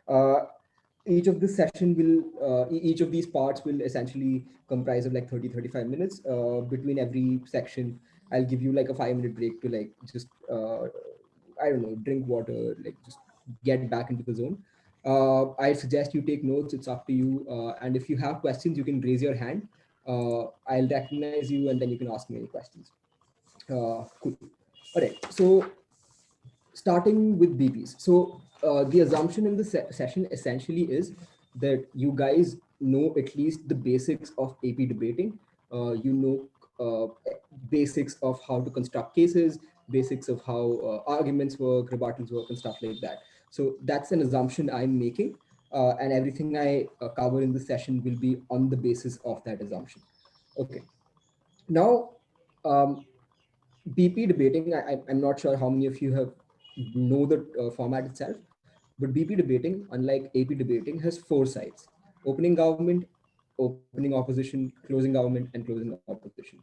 Uh, each of this session will, each of these parts will essentially comprise of like 30-35 minutes. Between every section, I'll give you like a 5 minute break to like just, I don't know, drink water, like just get back into the zone. I suggest you take notes. It's up to you. And if you have questions, you can raise your hand. I'll recognize you and then you can ask me any questions. Cool. All right. So starting with BPs. So the assumption in the session essentially is that you guys know at least the basics of AP debating. You know basics of how to construct cases, basics of how arguments work, rebuttals work, and stuff like that. So that's an assumption I'm making, and everything I cover in the session will be on the basis of that assumption. Okay. Now, um, BP debating, I'm not sure how many of you have know the format itself, but BP debating, unlike AP debating, has four sides: opening government, opening opposition, closing government, and closing opposition.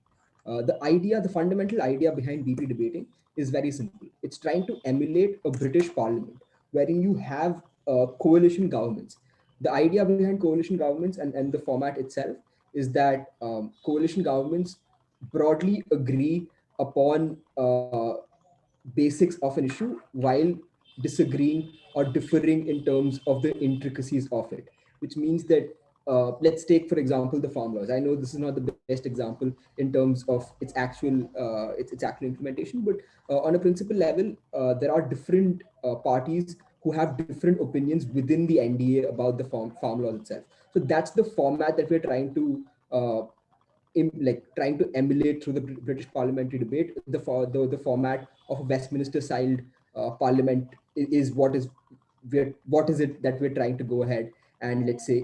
The fundamental idea behind BP debating is very simple. It's trying to emulate a British parliament wherein you have coalition governments. The idea behind coalition governments and the format itself is that coalition governments broadly agree upon basics of an issue while disagreeing or differing in terms of the intricacies of it, which means that let's take, for example, the farm laws. I know this is not the best example in terms of its actual implementation, but on a principal level, there are different parties who have different opinions within the NDA about the farm laws itself. So that's the format that we're trying to like trying to emulate through the British parliamentary debate. The format of a Westminster styled parliament is what is it that we're trying to go ahead and let's say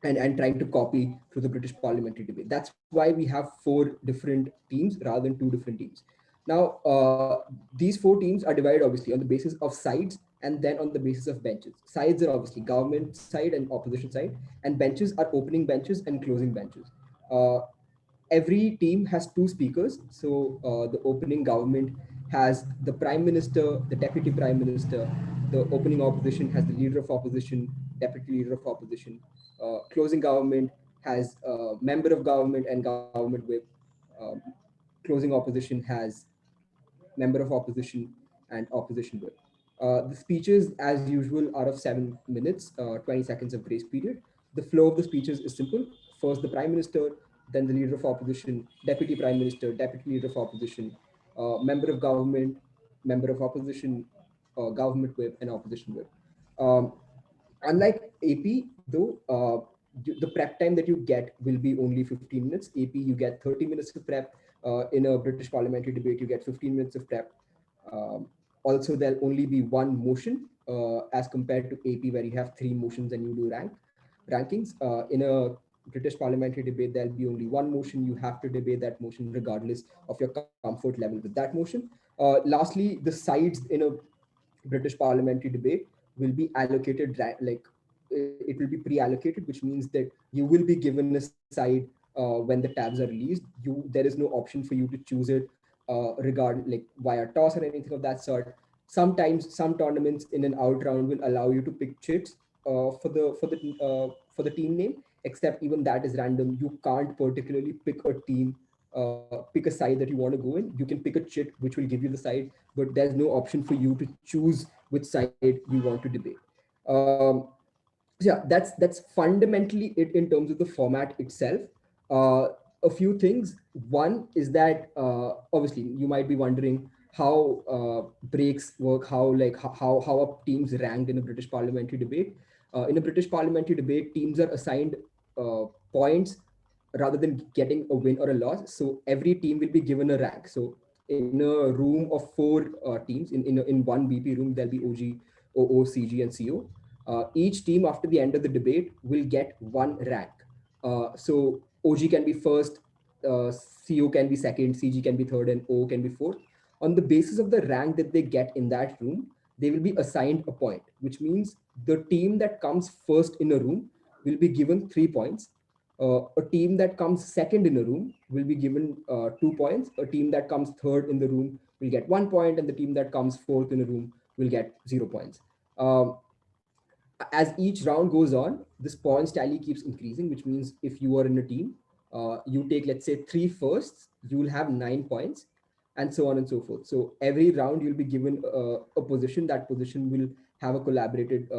and trying to copy through the British parliamentary debate. That's why we have four different teams rather than two different teams. Now, these four teams are divided obviously on the basis of sides and then on the basis of benches. Sides are obviously government side and opposition side, and benches are opening benches and closing benches. Uh, every team has two speakers. So the opening government has the prime minister, the deputy prime minister. The opening opposition has the leader of opposition, deputy leader of opposition. Closing government has member of government and government whip. Um, closing opposition has member of opposition and opposition whip. The speeches, as usual, are of 7 minutes, 20 seconds of grace period. The flow of the speeches is simple. First, the prime minister, then the leader of opposition, deputy prime minister, deputy leader of opposition, member of government, member of opposition, government whip, and opposition whip. Um, Unlike AP, though, the prep time that you get will be only 15 minutes. AP, you get 30 minutes of prep. In a British parliamentary debate, you get 15 minutes of prep. Also, there'll only be one motion as compared to AP, where you have three motions and you do rankings. In a British parliamentary debate, there'll be only one motion. You have to debate that motion regardless of your comfort level with that motion. Lastly, the sides in a British parliamentary debate will be allocated like it will be pre-allocated, which means that you will be given a side when the tabs are released. There is no option for you to choose it like via toss or anything of that sort. Sometimes some tournaments in an out round will allow you to pick chits for the team name, except even that is random. You can't particularly pick a team, pick a side that you want to go in. You can pick a chit which will give you the side, but there's no option for you to choose which side you want to debate. Um, so yeah, that's fundamentally it in terms of the format itself. Uh, a few things. One is that obviously you might be wondering how breaks work, how are teams ranked in a British parliamentary debate. In a British parliamentary debate, teams are assigned points rather than getting a win or a loss. So every team will be given a rank. So in a room of four teams, in one BP room, there'll be OG, OO, CG, and CO. Each team after the end of the debate will get one rank. So OG can be first, CO can be second, CG can be third, and O can be fourth. On the basis of the rank that they get in that room, they will be assigned a point, which means the team that comes first in a room will be given 3 points. A team that comes second in a room will be given 2 points. A team that comes third in the room will get 1 point, and the team that comes fourth in a room will get 0 points. Um, as each round goes on, this points tally keeps increasing, which means if you are in a team, you take, let's say, three firsts, you will have 9 points, and so on and so forth. So every round you'll be given a position. That position will have a collaborated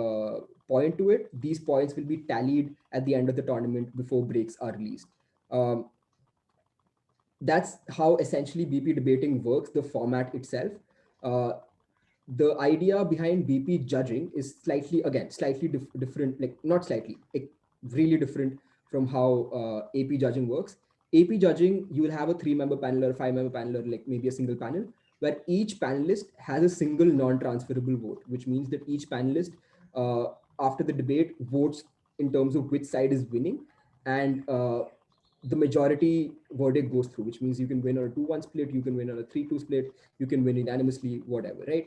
point to it. These points will be tallied at the end of the tournament before breaks are released. Um, that's how essentially BP debating works, the format itself. Uh, the idea behind BP judging is slightly, again, slightly different, like not slightly, like really different from how AP judging works. AP judging, you will have a 3-member panel or a 5-member panel, or like maybe a single panel, where each panelist has a single non-transferable vote, which means that each panelist, uh, after the debate, votes in terms of which side is winning, and the majority verdict goes through, which means you can win on a 2-1 split, you can win on a 3-2 split, you can win unanimously, whatever, right?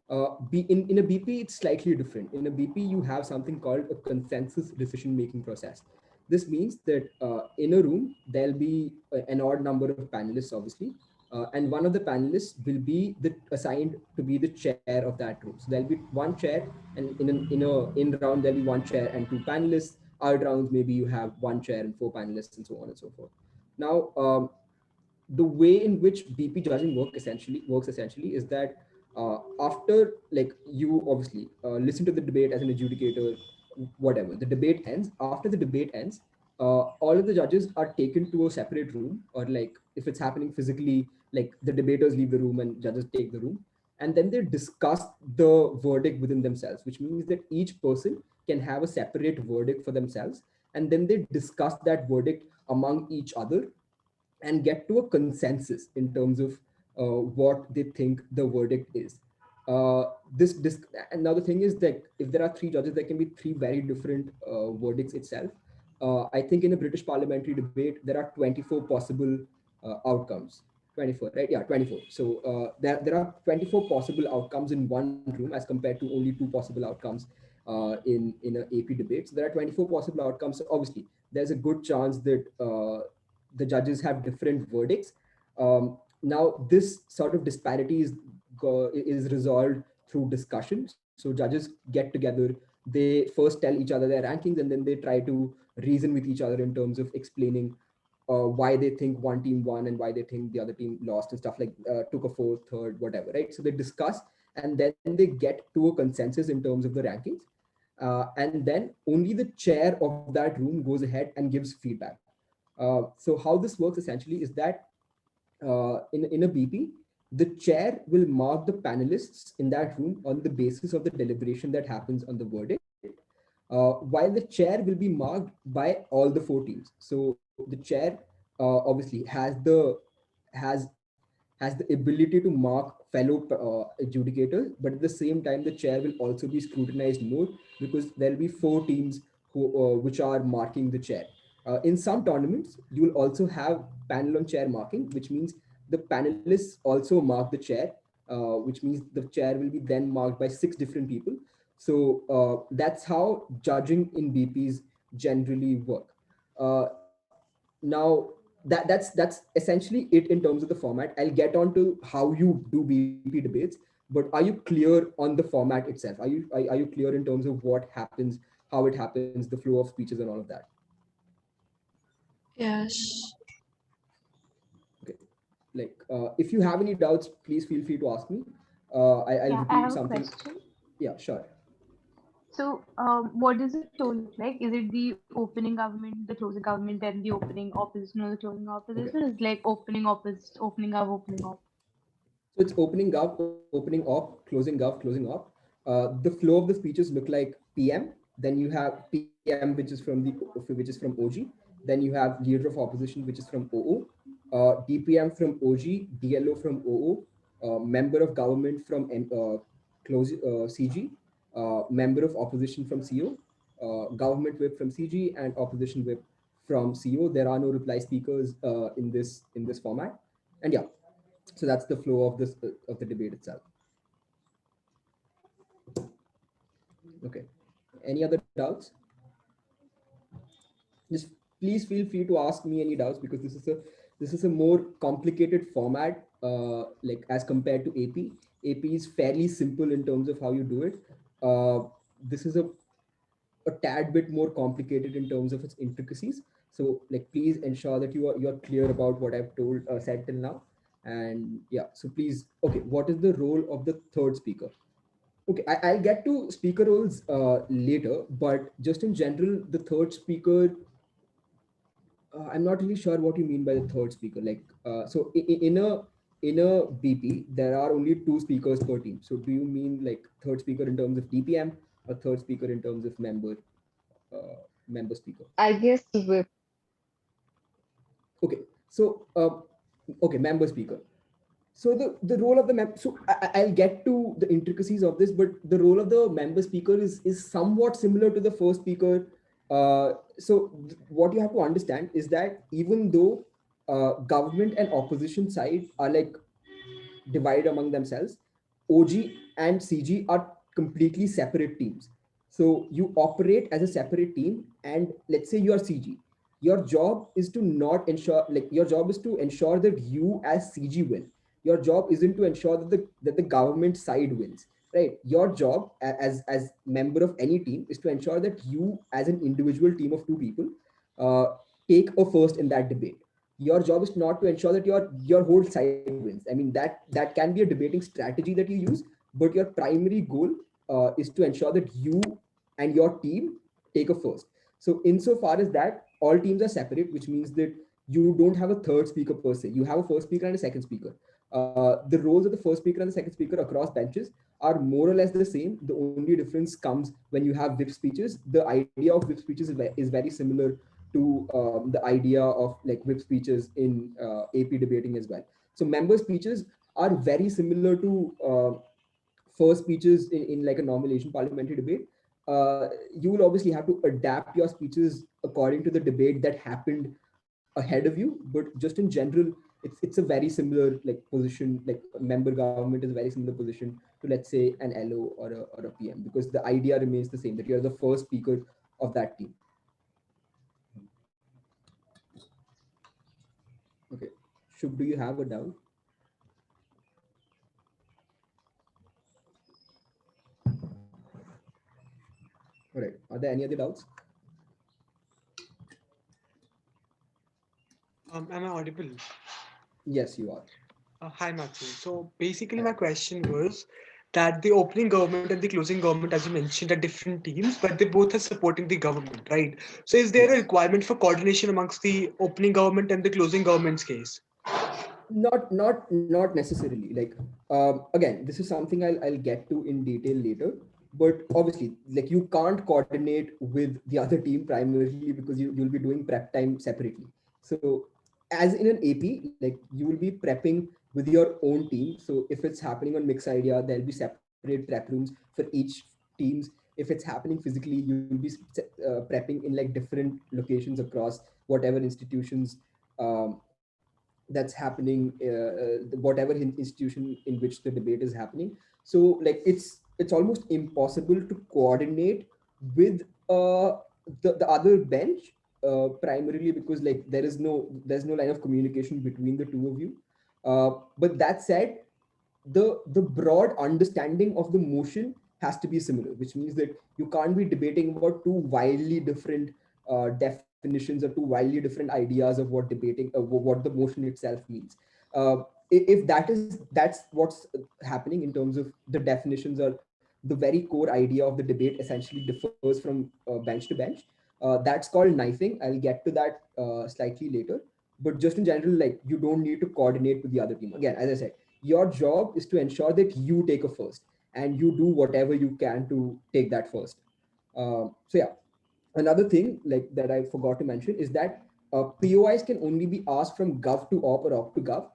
In a BP, it's slightly different. In a BP, you have something called a consensus decision-making process. This means that in a room, there'll be an odd number of panelists, obviously, and one of the panelists will be assigned to be the chair of that room. So there'll be one chair, and in round there'll be one chair and two panelists. Out rounds, maybe you have one chair and four panelists, and so on and so forth. Now, the way in which BP judging works essentially is that after, like, you obviously listen to the debate as an adjudicator, whatever the debate ends. After the debate ends, all of the judges are taken to a separate room, or like if it's happening physically, like the debaters leave the room and judges take the room, and then they discuss the verdict within themselves, which means that each person can have a separate verdict for themselves, and then they discuss that verdict among each other and get to a consensus in terms of what they think the verdict is. And now the thing is that if there are three judges, there can be three very different verdicts itself. I think in a British parliamentary debate, there are 24 possible outcomes. 24, right? Yeah, 24. So there are 24 possible outcomes in one room as compared to only two possible outcomes in an AP debate. So there are 24 possible outcomes. So obviously, there's a good chance that the judges have different verdicts. Now, this sort of disparity is resolved through discussion. So judges get together, they first tell each other their rankings, and then they try to reason with each other in terms of explaining why they think one team won and why they think the other team lost, and stuff like took a fourth, third, whatever, right? So they discuss, and then they get to a consensus in terms of the rankings. And then only the chair of that room goes ahead and gives feedback. So how this works essentially is that in a BP, the chair will mark the panelists in that room on the basis of the deliberation that happens on the verdict, while the chair will be marked by all the four teams. So the chair obviously has the ability to mark fellow adjudicators, but at the same time, the chair will also be scrutinized more, because there'll be four teams which are marking the chair. In some tournaments, you will also have panel on chair marking, which means the panelists also mark the chair, which means the chair will be then marked by six different people. So that's how judging in BPs generally work. Now that's essentially it in terms of the format. I'll get on to how you do BP debates, but are you clear on the format itself? Are you clear in terms of what happens, how it happens, the flow of speeches, and all of that? Yes. Okay. Like if you have any doubts, please feel free to ask me. I'll Yeah, I repeat have a something. question. Yeah, sure. So, what does the flow look like? Is it the opening government, the closing government, then the opening opposition or the closing Okay. opposition? It's like opening opposite, opening up, opening up. So it's opening up, closing up. The flow of the speeches look like PM. Then you have PM, which is from OG. Then you have leader of opposition, which is from OO. DPM from OG, DLO from OO. Member of government from CG. Member of opposition from CO. Government whip from CG, and opposition whip from CO. There are no reply speakers in this format. And yeah, so that's the flow of the debate itself. Okay. Any other doubts? Just please feel free to ask me any doubts, because this is a more complicated format, like as compared to AP. AP is fairly simple in terms of how you do it. This is a a tad bit more complicated in terms of its intricacies. So like please ensure that you're clear about what I've told said till now. And yeah, so please, okay, what is the role of the third speaker? Okay, I'll get to speaker roles later, but just in general, the third speaker, I'm not really sure what you mean by the third speaker. Like, so in a BP, there are only two speakers per team. So do you mean like third speaker in terms of DPM or third speaker in terms of member speaker? I guess whip. Okay, so okay, member speaker. So the role of the so I'll get to the intricacies of this, but the role of the member speaker is somewhat similar to the first speaker. What you have to understand is that even though government and opposition side are like divide among themselves, OG and CG are completely separate teams. So you operate as a separate team, and let's say you are CG. Your job is to not ensure, like your job is to ensure that you as CG win. Your job isn't to ensure that the government side wins, right? Your job as member of any team is to ensure that you as an individual team of two people uh, take a first in that debate. Your job is not to ensure that your whole side wins. I mean that can be a debating strategy that you use, but your primary goal is to ensure that you and your team take a first. So insofar as that, all teams are separate, which means that you don't have a third speaker per se. You have a first speaker and a second speaker. The roles of the first speaker and the second speaker across benches are more or less the same. The only difference comes when you have whip speeches. The idea of whip speeches is very similar to the idea of like whip speeches in AP debating as well. So member speeches are very similar to first speeches in like a normal Asian parliamentary debate. You will obviously have to adapt your speeches according to the debate that happened ahead of you, but just in general, it's a very similar like position. Like member government is a very similar position to, let's say, an LO or a PM, because the idea remains the same, that you're the first speaker of that team. Okay, Shub, do you have a doubt? All right, are there any other doubts? Am I audible? Yes, you are. Hi, Mathew. So basically, Hi. my question was that the opening government and the closing government, as you mentioned, are different teams, but they both are supporting the government, right? So is there a Yes. requirement for coordination amongst the opening government and the closing government's case? Not necessarily. Like again, this is something I'll get to in detail later. But obviously, like you can't coordinate with the other team primarily because you'll be doing prep time separately. So as in an AP, like you will be prepping with your own team. So if it's happening on mixed idea, there'll be separate prep rooms for each teams. If it's happening physically, you'll be prepping in like different locations across whatever institutions that's happening, whatever institution in which the debate is happening. So like it's almost impossible to coordinate with the other bench, primarily because like there's no line of communication between the two of you. But that said, the broad understanding of the motion has to be similar, which means that you can't be debating about two wildly different definitions or two wildly different ideas of what debating what the motion itself means. If that's what's happening in terms of the definitions, or the very core idea of the debate essentially differs from bench to bench, that's called knifing. I'll get to that slightly later. But just in general, like you don't need to coordinate with the other team. Again, as I said, your job is to ensure that you take a first, and you do whatever you can to take that first. So yeah, another thing like that I forgot to mention is that POIs can only be asked from gov to op or op to gov.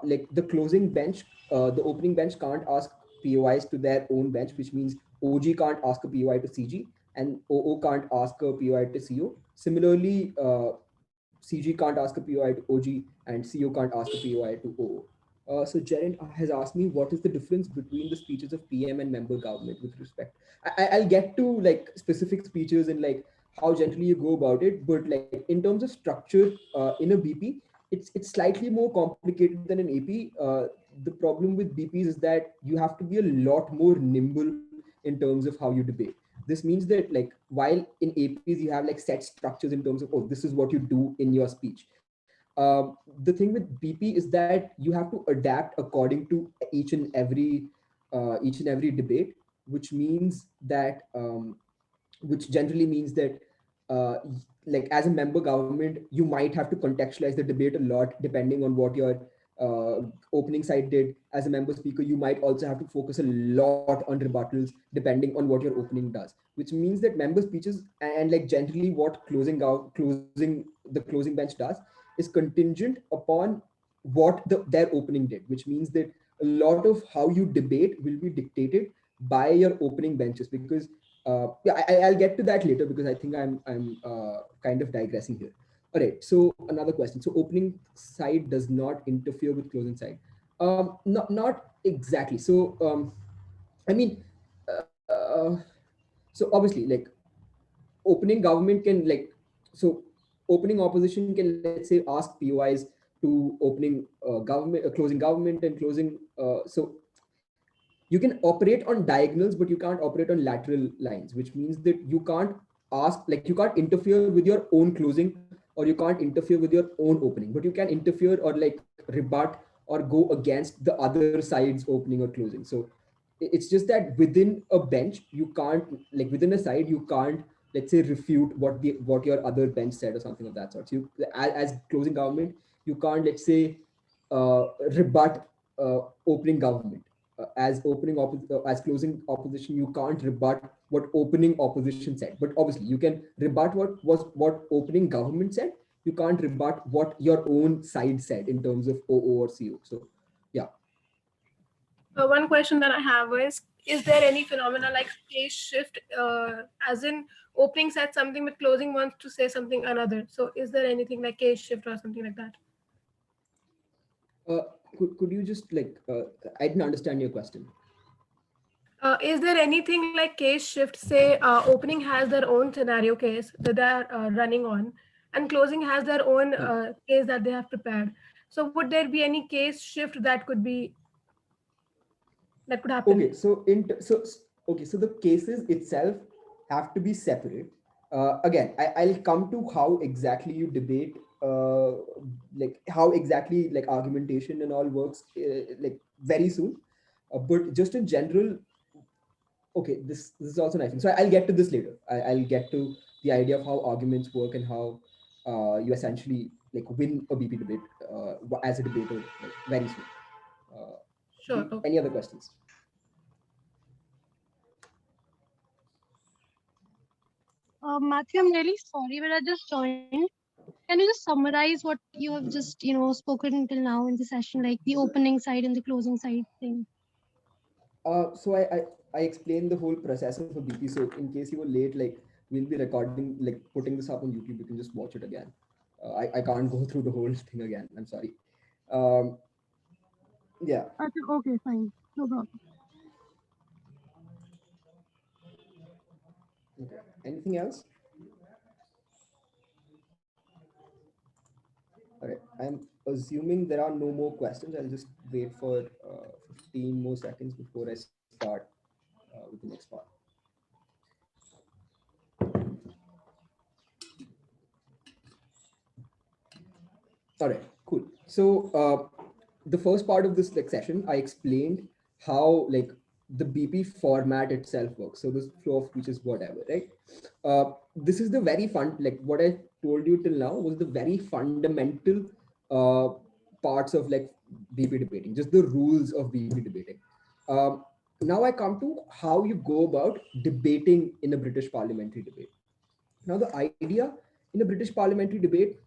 Like the closing bench, the opening bench can't ask POIs to their own bench, which means OG can't ask a POI to CG, and OO can't ask a POI to CO. Similarly, CG can't ask a POI to OG, and CO can't ask a POI to OO. So Jaren has asked me what is the difference between the speeches of PM and member government with respect. I'll get to like specific speeches and like how gently you go about it, but like in terms of structure in a BP, it's slightly more complicated than an AP. The problem with BPs is that you have to be a lot more nimble in terms of how you debate. The This means that like while in APs you have like set structures in terms of, oh, this is what you do in your speech. The thing with BP is that you have to adapt according to each and every debate, which means that which generally means that like as a member government, you might have to contextualize the debate a lot depending on what your opening side did. As a member speaker, you might also have to focus a lot on rebuttals depending on what your opening does, which means that member speeches and like generally what the closing bench does is contingent upon what their opening did, which means that a lot of how you debate will be dictated by your opening benches. Because yeah, I'll get to that later because I think I'm kind of digressing here. All right, so another question. So opening side does not interfere with closing side. Not exactly. So I mean, uh, so obviously, like opening government can like so opening opposition can, let's say, ask POIs to opening government, closing government, and closing. So you can operate on diagonals, but you can't operate on lateral lines, which means that you can't you can't interfere with your own closing, or you can't interfere with your own opening, but you can interfere or like rebut or go against the other side's opening or closing. So it's just that within a bench, you can't, like within a side, you can't, let's say, refute what your other bench said or something of that sort. So you, as closing government, you can't, let's say, rebut opening government. As closing opposition, you can't rebut what opening opposition said, but obviously you can rebut what opening government said. You can't rebut what your own side said in terms of OO or CO. So yeah. One question that I have is there any phenomena like case shift, as in opening said something but closing wants to say something another? So is there anything like case shift or something like that? uh, could you just like I didn't understand your question. Is there anything like case shift, say opening has their own scenario case that they're running on, and closing has their own case that they have prepared? So would there be any case shift that could happen? Okay, so okay, so the cases itself have to be separate. Again, I'll come to how exactly you debate, like how exactly like argumentation and all works, like very soon. But just in general, okay, this is also nice. So I'll get to this later. I'll get to the idea of how arguments work and how you essentially like win a BP debate as a debater, like, very soon. Uh, Sure. Okay. any other questions? Matthew, I'm really sorry, but I just joined. Can you just summarize what you have just, spoken till now in the session, like the opening side and the closing side thing? So I explained the whole process of a BP. So in case you were late, like we'll be recording, like putting this up on YouTube. You can just watch it again. I can't go through the whole thing again. I'm sorry. Um, yeah. Okay, fine. No problem. Okay. Anything else? All right. I'm assuming there are no more questions. I'll just wait for 15 more seconds before I start with the next part. All right, cool. So the first part of this like session, I explained how like the BP format itself works. So this flow of speech is whatever, right? This is the very fun, like what I told you till now was the very fundamental uh, parts of like BP debating, just the rules of BP debating. Now I come to how you go about debating in a British parliamentary debate. Now the idea in a British parliamentary debate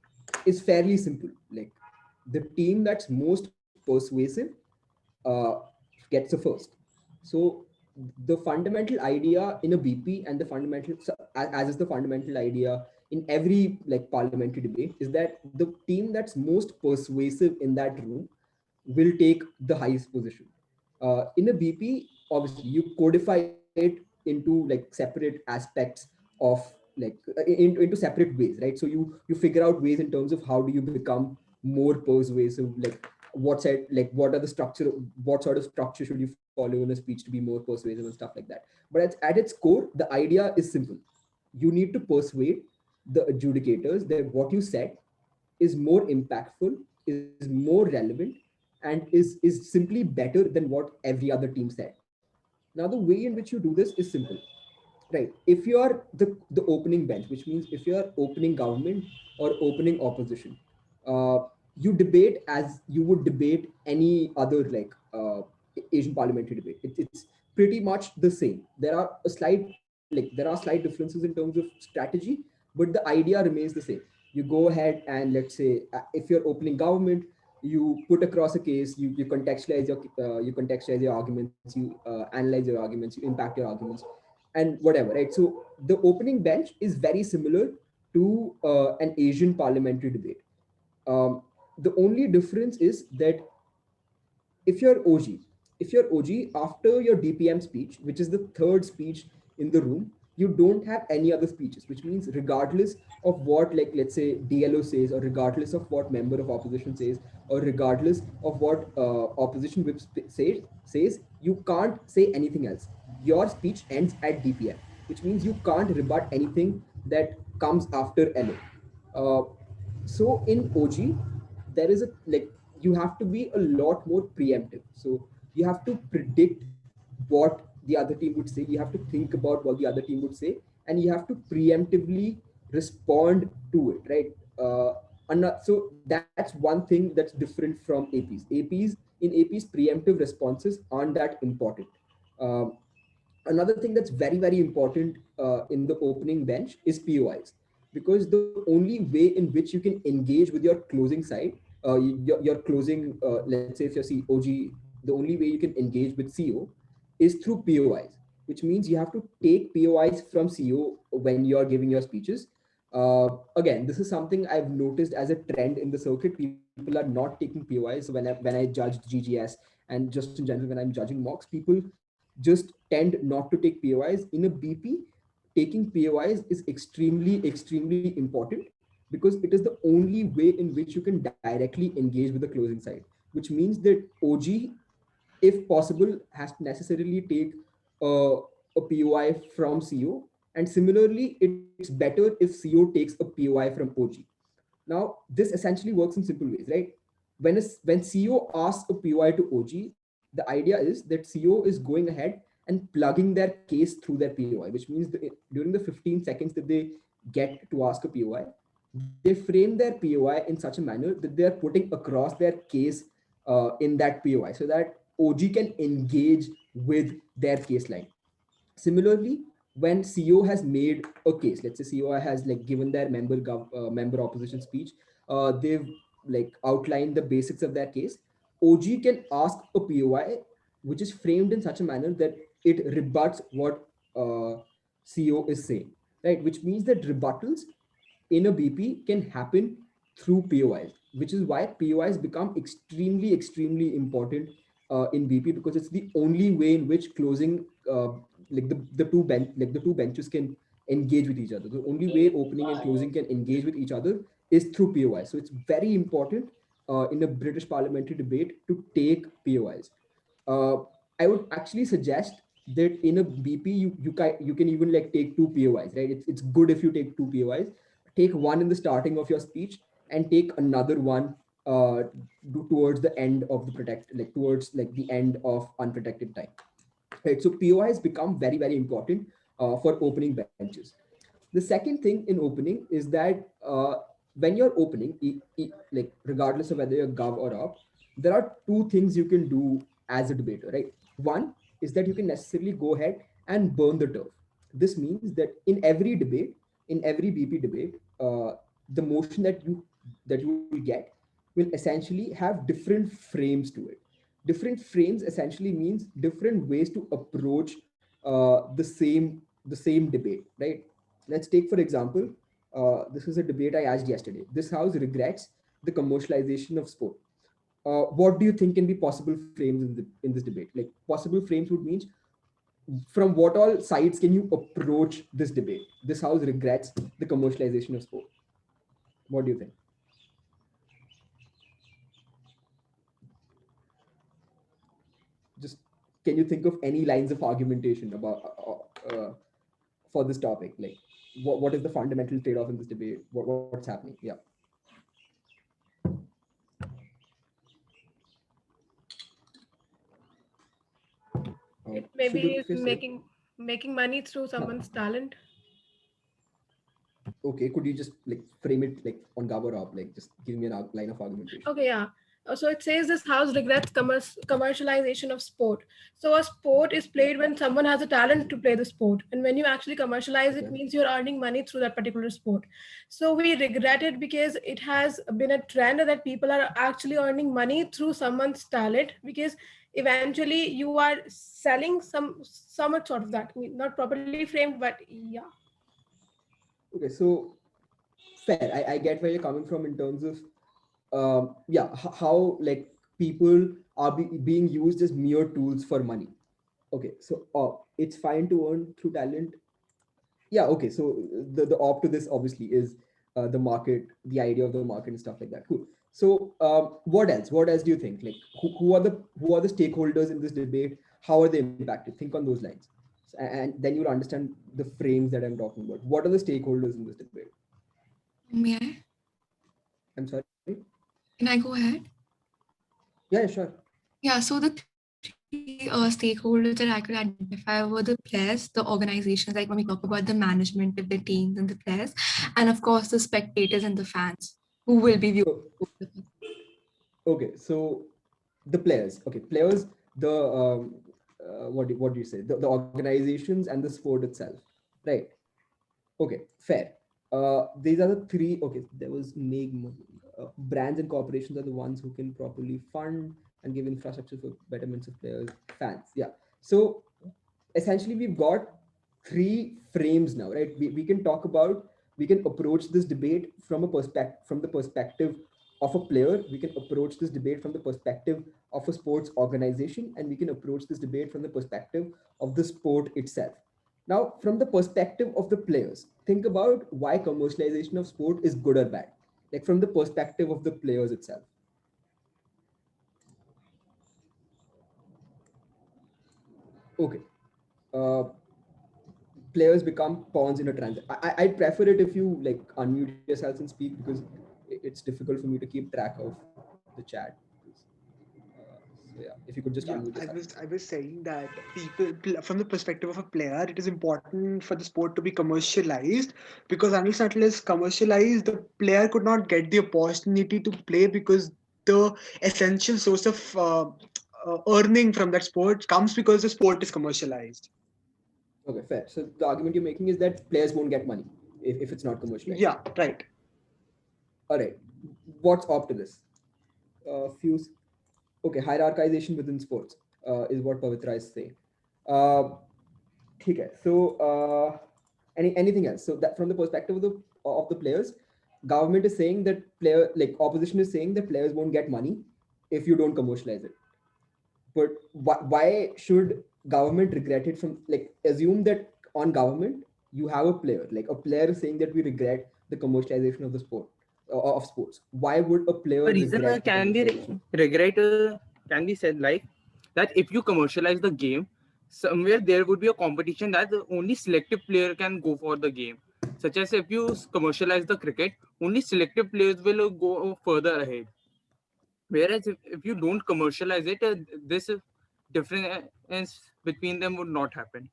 is fairly simple. Like the team that's most persuasive uh, gets a first. So the fundamental idea in a BP and the fundamental, as is the fundamental idea in every like parliamentary debate, is that the team that's most persuasive in that room will take the highest position. In a BP, obviously you codify it into like separate aspects of like into separate ways, right? So you figure out ways in terms of how do you become more persuasive, like what side, like what are the structure, what sort of structure should you follow in a speech to be more persuasive and stuff like that. But at its core, the idea is simple. You need to persuade the adjudicators that what you said is more impactful, is more relevant, and is simply better than what every other team said. Now, the way in which you do this is simple, right? If you are the opening bench, which means if you are opening government or opening opposition, uh, you debate as you would debate any other like Asian parliamentary debate. It's pretty much the same. There are slight differences in terms of strategy, but the idea remains the same. You go ahead and let's say if you're opening government, you put across a case, you contextualize your arguments, you analyze your arguments, you impact your arguments, and whatever, right? So the opening bench is very similar to an Asian parliamentary debate. The only difference is that if you're OG, if you're OG after your DPM speech, which is the third speech in the room, you don't have any other speeches, which means regardless of what, like, let's say DLO says, or regardless of what member of opposition says, or regardless of what opposition says, you can't say anything else. Your speech ends at DPM, which means you can't rebut anything that comes after LO. So in OG, there is a like you have to be a lot more preemptive. So you have to predict what the other team would say. You have to think about what the other team would say, and you have to preemptively respond to it, right? So that's one thing that's different from APs. Preemptive responses aren't that important. Um, Another thing that's very very important in the opening bench is POIs, because the only way in which you can engage with your closing side, your closing, let's say if you're COG, the only way you can engage with CO is through POIs, which means you have to take POIs from CO when you're giving your speeches. Again, this is something I've noticed as a trend in the circuit. People are not taking POIs. So when I judged GGS, and just in general when I'm judging mocks, people just tend not to take POIs. In a BP, taking POIs is extremely important, because it is the only way in which you can directly engage with the closing side, which means that OG, if possible, has to necessarily take a POI from CO, and similarly, it's better if CO takes a POI from OG. Now, this essentially works in simple ways, right? When CO asks a POI to OG, the idea is that CO is going ahead and plugging their case through their POI, which means during the 15 seconds that they get to ask a POI, they frame their POI in such a manner that they are putting across their case in that POI, so that OG can engage with their case line. Similarly, when CO has made a case, let's say CO has like given their member opposition speech, they've like outlined the basics of their case. OG can ask a POI which is framed in such a manner that it rebuts what CO is saying, right? Which means that rebuttals in a BP can happen through POIs, which is why POIs become extremely important in BP, because it's the only way in which closing the two benches can engage with each other. The only way opening and closing can engage with each other is through POIs. So it's very important in a British parliamentary debate to take POIs. Uh, I would actually suggest that in a BP you can even like take two POIs, right? It's good if you take two POIs. Take one in the starting of your speech and take another one towards the end of the towards like the end of unprotected time, right? So POIs become very important for opening benches. The second thing in opening is that when you're opening, like regardless of whether you're gov or op, there are two things you can do as a debater, right? One is that you can necessarily go ahead and burn the turf. This means that in every debate, in every BP debate, the motion that you will get will essentially have different frames to it. Different frames essentially means different ways to approach the same debate, right? Let's take for example, this is a debate I asked yesterday. This house regrets the commercialization of sport. What do you think can be possible frames in this debate? Like possible frames would mean, from what all sides can you approach this debate? This house regrets the commercialization of sport. What do you think? Just can you think of any lines of argumentation about for this topic? Like, what is the fundamental trade-off in this debate? What's happening? Yeah. It maybe is Shubham, making money through someone's talent. okay, could you just like frame it like on Gabor up, like just give me a line of argumentation? Okay, yeah. So it says this house regrets commercialization of sport. So a sport is played when someone has a talent to play the sport, and when you actually commercialize it, Okay. means you're earning money through that particular sport. So we regret it because it has been a trend that people are actually earning money through someone's talent, because eventually you are selling some sort of that. I mean, not properly framed, but yeah. Okay, so fair. I get where you're coming from in terms of yeah, how like people are being used as mere tools for money. Okay, so it's fine to earn through talent. Yeah, okay, so the op to this obviously is the market, the idea of the market and stuff like that. Cool. So what else do you think, like who are the stakeholders in this debate? How are they impacted? Think on those lines. And then you'll understand the frames that I'm talking about. What are the stakeholders in this debate? May I? I'm sorry. Can I go ahead? Yeah, sure. Yeah, so the three stakeholders that I could identify were the players, the organizations, like when we talk about the management of the teams and the players, and of course the spectators and the fans who will be viewing. Okay, so the players. Okay, players. The what do you say? The organizations and the sport itself, right? Okay, fair. These are the three. Okay, there was brands and corporations are the ones who can properly fund and give infrastructure for betterments of players, fans. Yeah. So essentially, we've got three frames now, right? We can talk about, we can approach this debate from the perspective of a player. We can approach this debate from the perspective of a sports organization, and we can approach this debate from the perspective of the sport itself. Now, from the perspective of the players, think about why commercialization of sport is good or bad, like from the perspective of the players itself. Okay. Uh, Players become pawns in a transaction. I'd prefer it if you like unmute yourselves and speak, because it's difficult for me to keep track of the chat. So yeah, if you could just Yeah, unmute yourself. I was saying that from the perspective of a player, it is important for the sport to be commercialized, because until it's commercialized, the player could not get the opportunity to play, because the essential source of earning from that sport comes because the sport is commercialized. Okay, fair. So the argument you're making is that players won't get money if it's not commercialized. Yeah, right. All right. What's up to this? Fuse. Okay, hierarchization within sports is what Pavitra is saying. Okay, so anything else? So that from the perspective of the players, government is saying that opposition is saying that players won't get money if you don't commercialize it. But why should government regret it? From like assume that on government you have a player, like a player is saying that we regret the commercialization of the sport of sports. Why would a player The reason regret the can be commercialization? regret can be said like that if you commercialize the game, somewhere there would be a competition that the only selective player can go for the game. Such as if you commercialize the cricket, only selective players will go further ahead. Whereas if you don't commercialize it, this difference between them would not happen.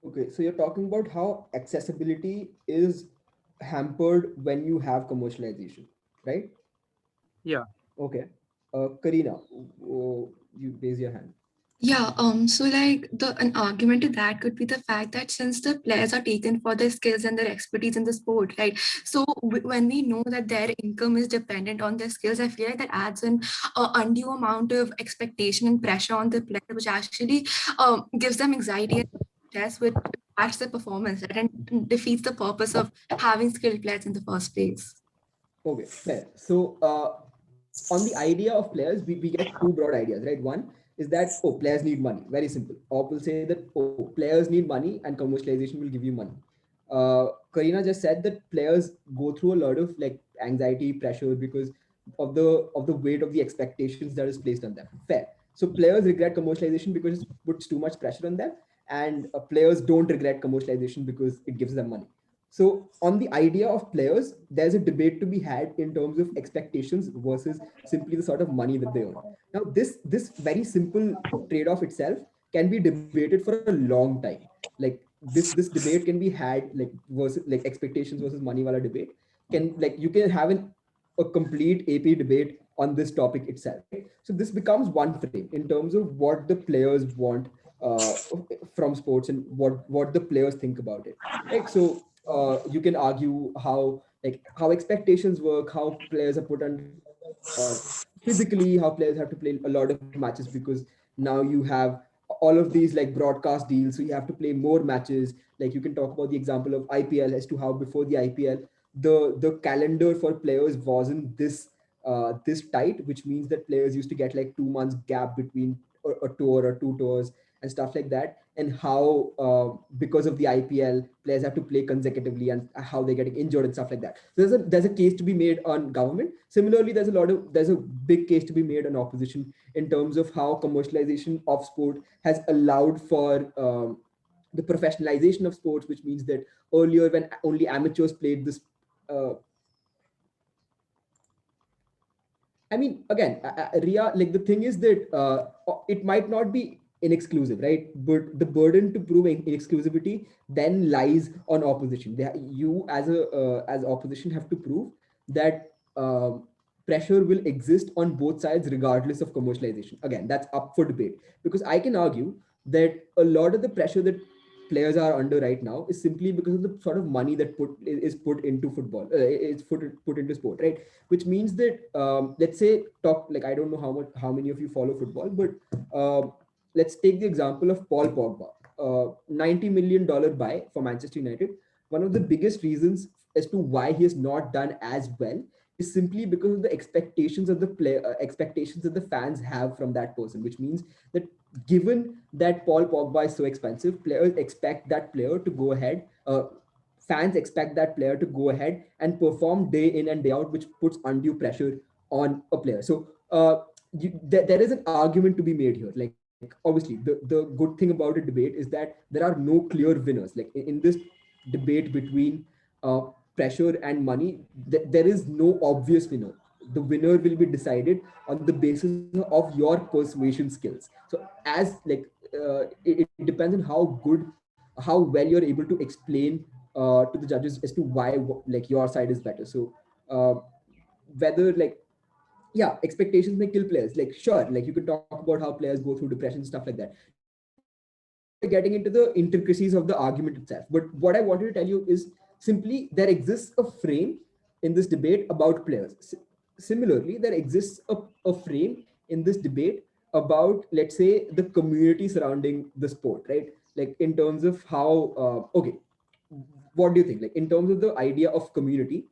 Okay, so you're talking about how accessibility is hampered when you have commercialization, right? Yeah. Okay. Karina, you raise your hand. Yeah, so like an argument to that could be the fact that since the players are taken for their skills and their expertise in the sport, right? So when we know that their income is dependent on their skills, I feel like that adds an undue amount of expectation and pressure on the player, which actually gives them anxiety and stress, which impacts their performance, right? And defeats the purpose of having skilled players in the first place. Okay, fair. So on the idea of players, we get two broad ideas, right? One is that, oh, players need money. Very simple. Or we'll say that, oh, players need money and commercialization will give you money. Karina just said that players go through a lot of like anxiety, pressure because of the weight of the expectations that is placed on them. Fair. So players regret commercialization because it puts too much pressure on them, and players don't regret commercialization because it gives them money. So on the idea of players, there's a debate to be had in terms of expectations versus simply the sort of money that they earn. Now, this very simple trade-off itself can be debated for a long time. Like this debate can be had like versus like expectations versus money wala debate. Can like you can have a complete AP debate on this topic itself. Right? So this becomes one frame in terms of what the players want uh, from sports and what the players think about it. Right. So you can argue how expectations work, how players are put under physically, how players have to play a lot of matches because now you have all of these like broadcast deals, so you have to play more matches. Like you can talk about the example of IPL as to how before the IPL the calendar for players wasn't this tight, which means that players used to get like 2 months gap between a tour or two tours and stuff like that, and how because of the IPL players have to play consecutively and how they're getting injured and stuff like that. So there's a case to be made on government. Similarly, there's a big case to be made on opposition in terms of how commercialization of sport has allowed for the professionalization of sports, which means that earlier when only amateurs played this. I mean, again, Ria, like the thing is that it might not be inexclusive, right? But the burden to prove inexclusivity then lies on opposition. You as opposition have to prove that pressure will exist on both sides regardless of commercialization. Again, that's up for debate because I can argue that a lot of the pressure that players are under right now is simply because of the sort of money that is put into football, is put into sport, right? Which means that let's say talk like I don't know how many of you follow football, but let's take the example of Paul Pogba, $90 million buy for Manchester United. One of the biggest reasons as to why he has not done as well is simply because of the expectations of the player, expectations that the fans have from that person, which means that given that Paul Pogba is so expensive, players expect that player to go ahead. Fans expect that player to go ahead and perform day in and day out, which puts undue pressure on a player. So there is an argument to be made here. Like obviously, the good thing about a debate is that there are no clear winners. Like in this debate between pressure and money, there is no obvious winner. The winner will be decided on the basis of your persuasion skills. So as like it depends on how well you're able to explain to the judges as to why like your side is better. So whether like yeah, expectations may kill players. Like sure, like you could talk about how players go through depression, stuff like that. Now we're getting into the intricacies of the argument itself. But what I wanted to tell you is simply there exists a frame in this debate about players. Similarly, there exists a frame in this debate about, let's say, the community surrounding the sport, right? Like in terms of how, okay, what do you think? Like in terms of the idea of community,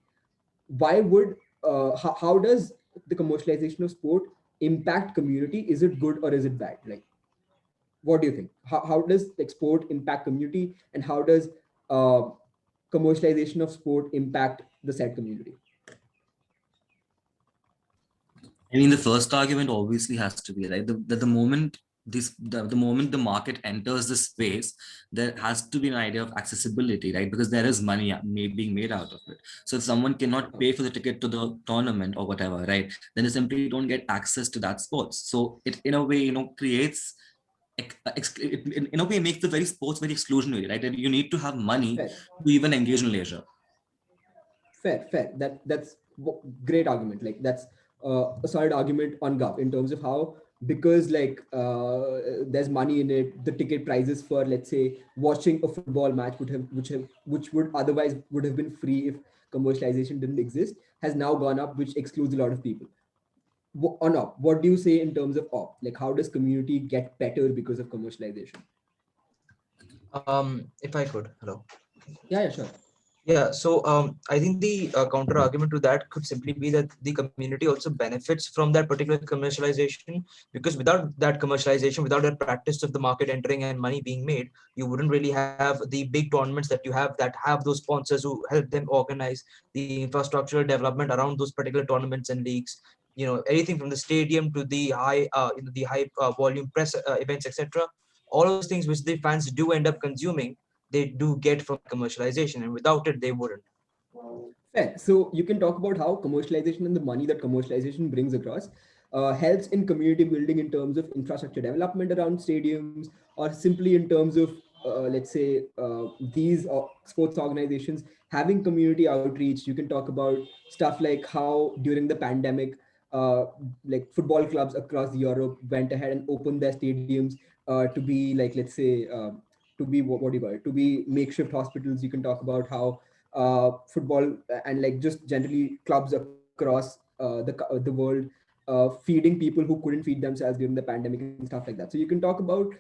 why would how does the commercialization of sport impact community? Is it good or is it bad? Like what do you think? How does like sport impact community, and how does uh, commercialization of sport impact the said community? I mean, the first argument obviously has to be right. The moment the moment the market enters this space, there has to be an idea of accessibility, right? Because there is money being made out of it. So if someone cannot pay for the ticket to the tournament or whatever, right, then they simply don't get access to that sports. So it in a way, creates in a way makes the very sports very exclusionary, right? And you need to have money Fair. to even engage in leisure. Fair. That's great argument. Like that's a solid argument on Gov in terms of how, because like there's money in it, the ticket prices for, let's say, watching a football match which would otherwise would have been free if commercialization didn't exist, has now gone up, which excludes a lot of people. On op, what do you say in terms of op? Like how does community get better because of commercialization? If I could, hello. Yeah, sure. Yeah, so I think the counter argument to that could simply be that the community also benefits from that particular commercialization, because without that commercialization, without that practice of the market entering and money being made, you wouldn't really have the big tournaments that you have that have those sponsors who help them organize the infrastructural development around those particular tournaments and leagues. anything from the stadium to the high volume press events, etc. All of those things which the fans do end up consuming, they do get from commercialization, and without it, they wouldn't. Fair. So you can talk about how commercialization and the money that commercialization brings across helps in community building in terms of infrastructure development around stadiums, or simply in terms of let's say these sports organizations having community outreach. You can talk about stuff like how during the pandemic, like football clubs across Europe went ahead and opened their stadiums to be like, let's say, to be what do you call it, to be makeshift hospitals. You can talk about how football and like just generally clubs across the world feeding people who couldn't feed themselves during the pandemic and stuff like that. So you can talk about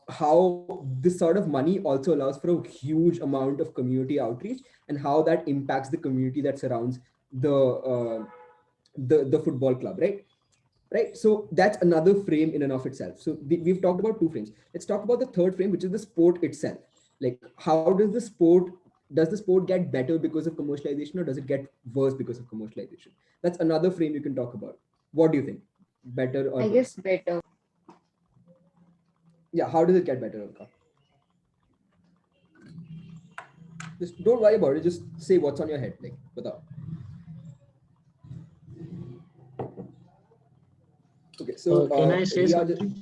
how this sort of money also allows for a huge amount of community outreach, and how that impacts the community that surrounds the football club, right? So that's another frame in and of itself. So we've talked about two frames. Let's talk about the third frame, which is the sport itself. Like, how does the sport get better because of commercialization, or does it get worse because of commercialization? That's another frame you can talk about. What do you think? Better or I worse? guess better. Yeah, how does it get better, Alka? Just don't worry about it. Just say what's on your head, like without. Okay, so Can I say Ria, something?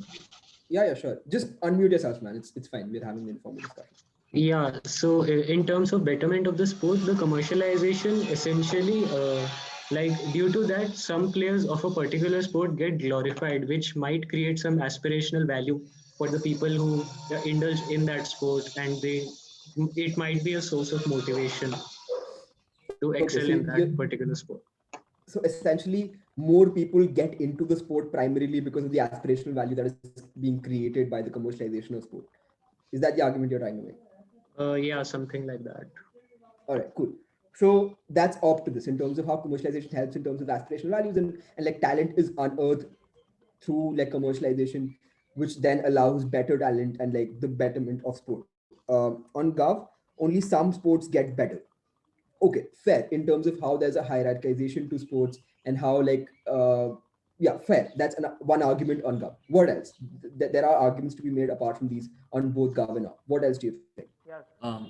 yeah, sure. Just unmute yourself, man. It's fine. We're having an informal discussion. Yeah, so in terms of betterment of the sport, the commercialization essentially, like due to that, some players of a particular sport get glorified, which might create some aspirational value for the people who indulge in that sport, and it might be a source of motivation to Okay, excel so in that particular sport. so essentially more people get into the sport primarily because of the aspirational value that is being created by the commercialization of sport. Is that the argument you're trying to make? Yeah, something like that. All right, cool. So that's up to this in terms of how commercialization helps in terms of aspirational values, and like talent is unearthed through like commercialization, which then allows better talent and like the betterment of sport. On Gov, only some sports get better. Okay, fair, in terms of how there's a hierarchization to sports, and how like yeah, fair, that's one argument on Gov. What else? There are arguments to be made apart from these on both Gov and Now. What else do you think? Um,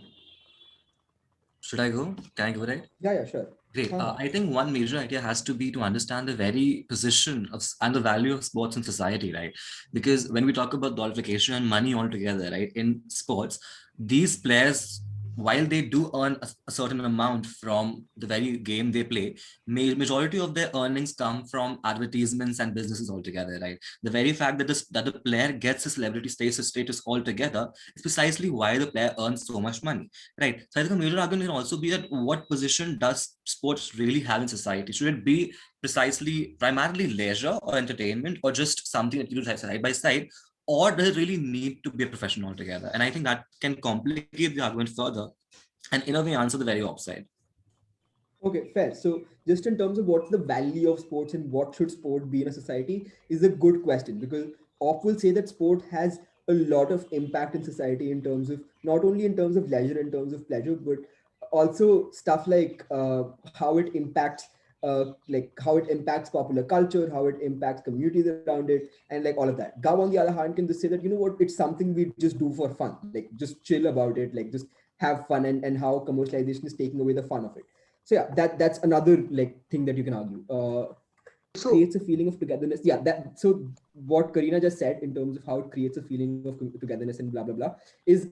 should I go? Can I go right? Yeah, sure. Great. I think one major idea has to be to understand the very position of and the value of sports in society, right? Because when we talk about glorification and money altogether, right, in sports, these players, while they do earn a certain amount from the very game they play, majority of their earnings come from advertisements and businesses altogether, right? The very fact that that the player gets a celebrity status altogether is precisely why the player earns so much money, right? So I think a major argument can also be that what position does sports really have in society? Should it be primarily leisure or entertainment, or just something that you do side by side, or does it really need to be a profession altogether? And I think that can complicate the argument further and in a way answer the very opposite. Okay, fair. So just in terms of what's the value of sports and what should sport be in a society is a good question, because Opp will say that sport has a lot of impact in society in terms of not only in terms of leisure, in terms of pleasure, but also stuff like how it impacts how it impacts popular culture, how it impacts communities around it, and like all of that. Gav, on the other hand, can just say that, you know what, it's something we just do for fun, like just chill about it, like just have fun, and how commercialization is taking away the fun of it. So yeah, that's another like thing that you can argue. Creates a feeling of togetherness. Yeah, that so what Karina just said in terms of how it creates a feeling of togetherness and blah blah blah is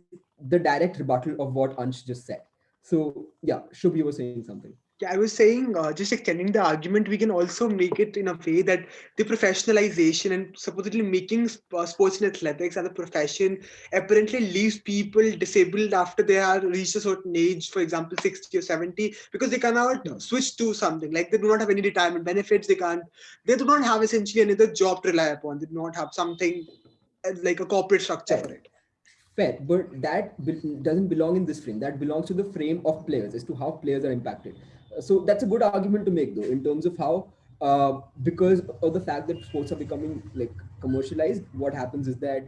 the direct rebuttal of what Ansh just said. So yeah, Shubh, you were saying something. Yeah, I was saying, just extending the argument, we can also make it in a way that the professionalization and supposedly making sports and athletics as a profession apparently leaves people disabled after they are reached a certain age, for example, 60 or 70, because they cannot switch to something. Like they do not have any retirement benefits. They do not have essentially another job to rely upon. They do not have something like a corporate structure for it. Fair, but that doesn't belong in this frame. That belongs to the frame of players, as to how players are impacted. So that's a good argument to make, though, in terms of how, because of the fact that sports are becoming like commercialized, what happens is that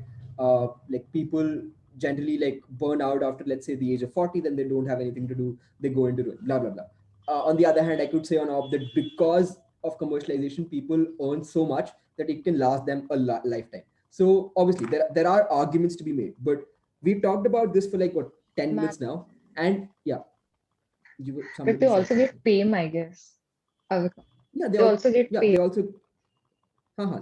like people generally like burn out after, let's say, the age of 40, then they don't have anything to do, they go into it, blah blah blah. On the other hand, I could say on Op that because of commercialization, people earn so much that it can last them a lifetime. So obviously there are arguments to be made, but we've talked about this for like what 10 minutes now, and yeah, But they somebody said also something. get fame, I guess. Uh, Yeah, They also get they paid. also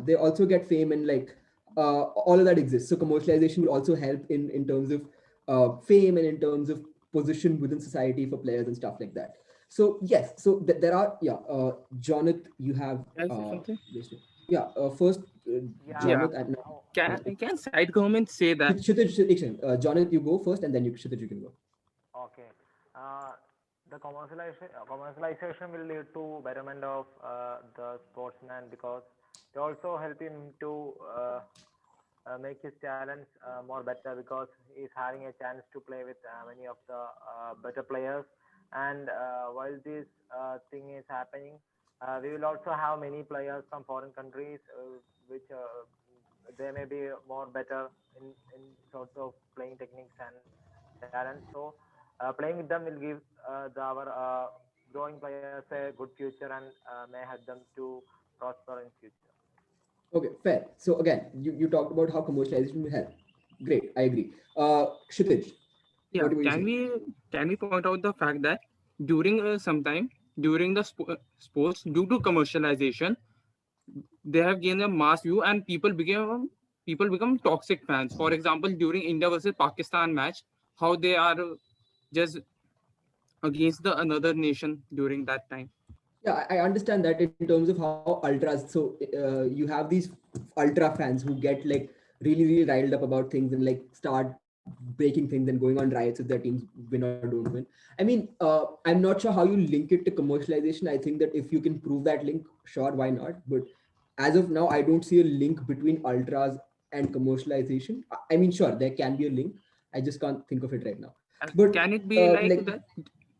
they also get fame, and like all of that exists. So commercialization will also help in terms of fame and in terms of position within society for players and stuff like that. So yes, so there are Jonathan, you have Can I say something? first Yeah. Jonathan and Can side governments say that? Jonathan, you go first, and then Kshitij, you can go. Okay. The commercialization will lead to betterment of the sportsman because they also help him to make his talents more better because he's having a chance to play with many of the better players. And while this thing is happening, we will also have many players from foreign countries which they may be more better in sorts of playing techniques and talents. So playing with them will give our growing players a good future and may help them to prosper in future. Okay, fair. So again, you talked about how commercialization will help. Great, I agree. Kshitij, Yeah, what were you saying? can we point out the fact that during sometime during the sports, due to commercialization, they have gained a mass view and people become toxic fans. For example, during India versus Pakistan match, how they are just against the another nation during that time. Yeah, I understand that in terms of how ultras. So you have these ultra fans who get like really riled up about things and like start breaking things and going on riots if their teams win or don't win. I mean, I'm not sure how you link it to commercialization. I think that if you can prove that link, sure, why not? But as of now, I don't see a link between ultras and commercialization. I mean, sure, there can be a link. I just can't think of it right now. But Can it be like like, that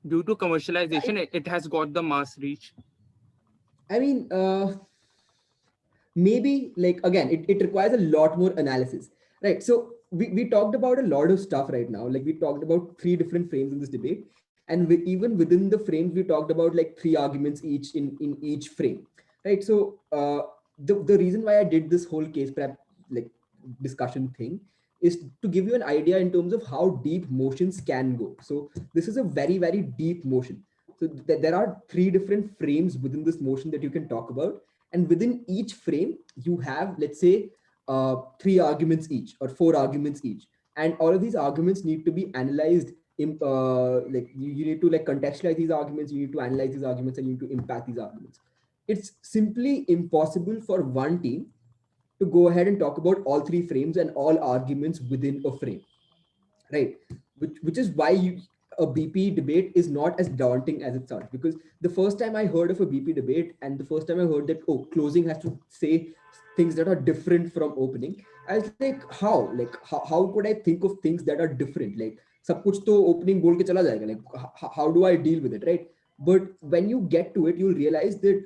due to commercialization, it has got the mass reach? I mean, maybe like again, it requires a lot more analysis, right? So we talked about a lot of stuff right now. Like we talked about three different frames in this debate, and even within the frames, we talked about like three arguments each in each frame, right? So the reason why I did this whole case prep like discussion thing is to give you an idea in terms of how deep motions can go. So this is a very deep motion. So there are three different frames within this motion that you can talk about, and within each frame you have, let's say, three arguments each or four arguments each, and all of these arguments need to be analyzed in like you need to like contextualize these arguments, you need to analyze these arguments, and you need to impact these arguments. It's simply impossible for one team to go ahead and talk about all three frames and all arguments within a frame, right? Which is why a BP debate is not as daunting as it sounds, because the first time I heard of a BP debate and the first time I heard that, oh, closing has to say things that are different from opening, I was like, how could I think of things that are different? Like सब कुछ तो opening बोल के चला जाएगा, like how do I deal with it, right? But when you get to it, you'll realize that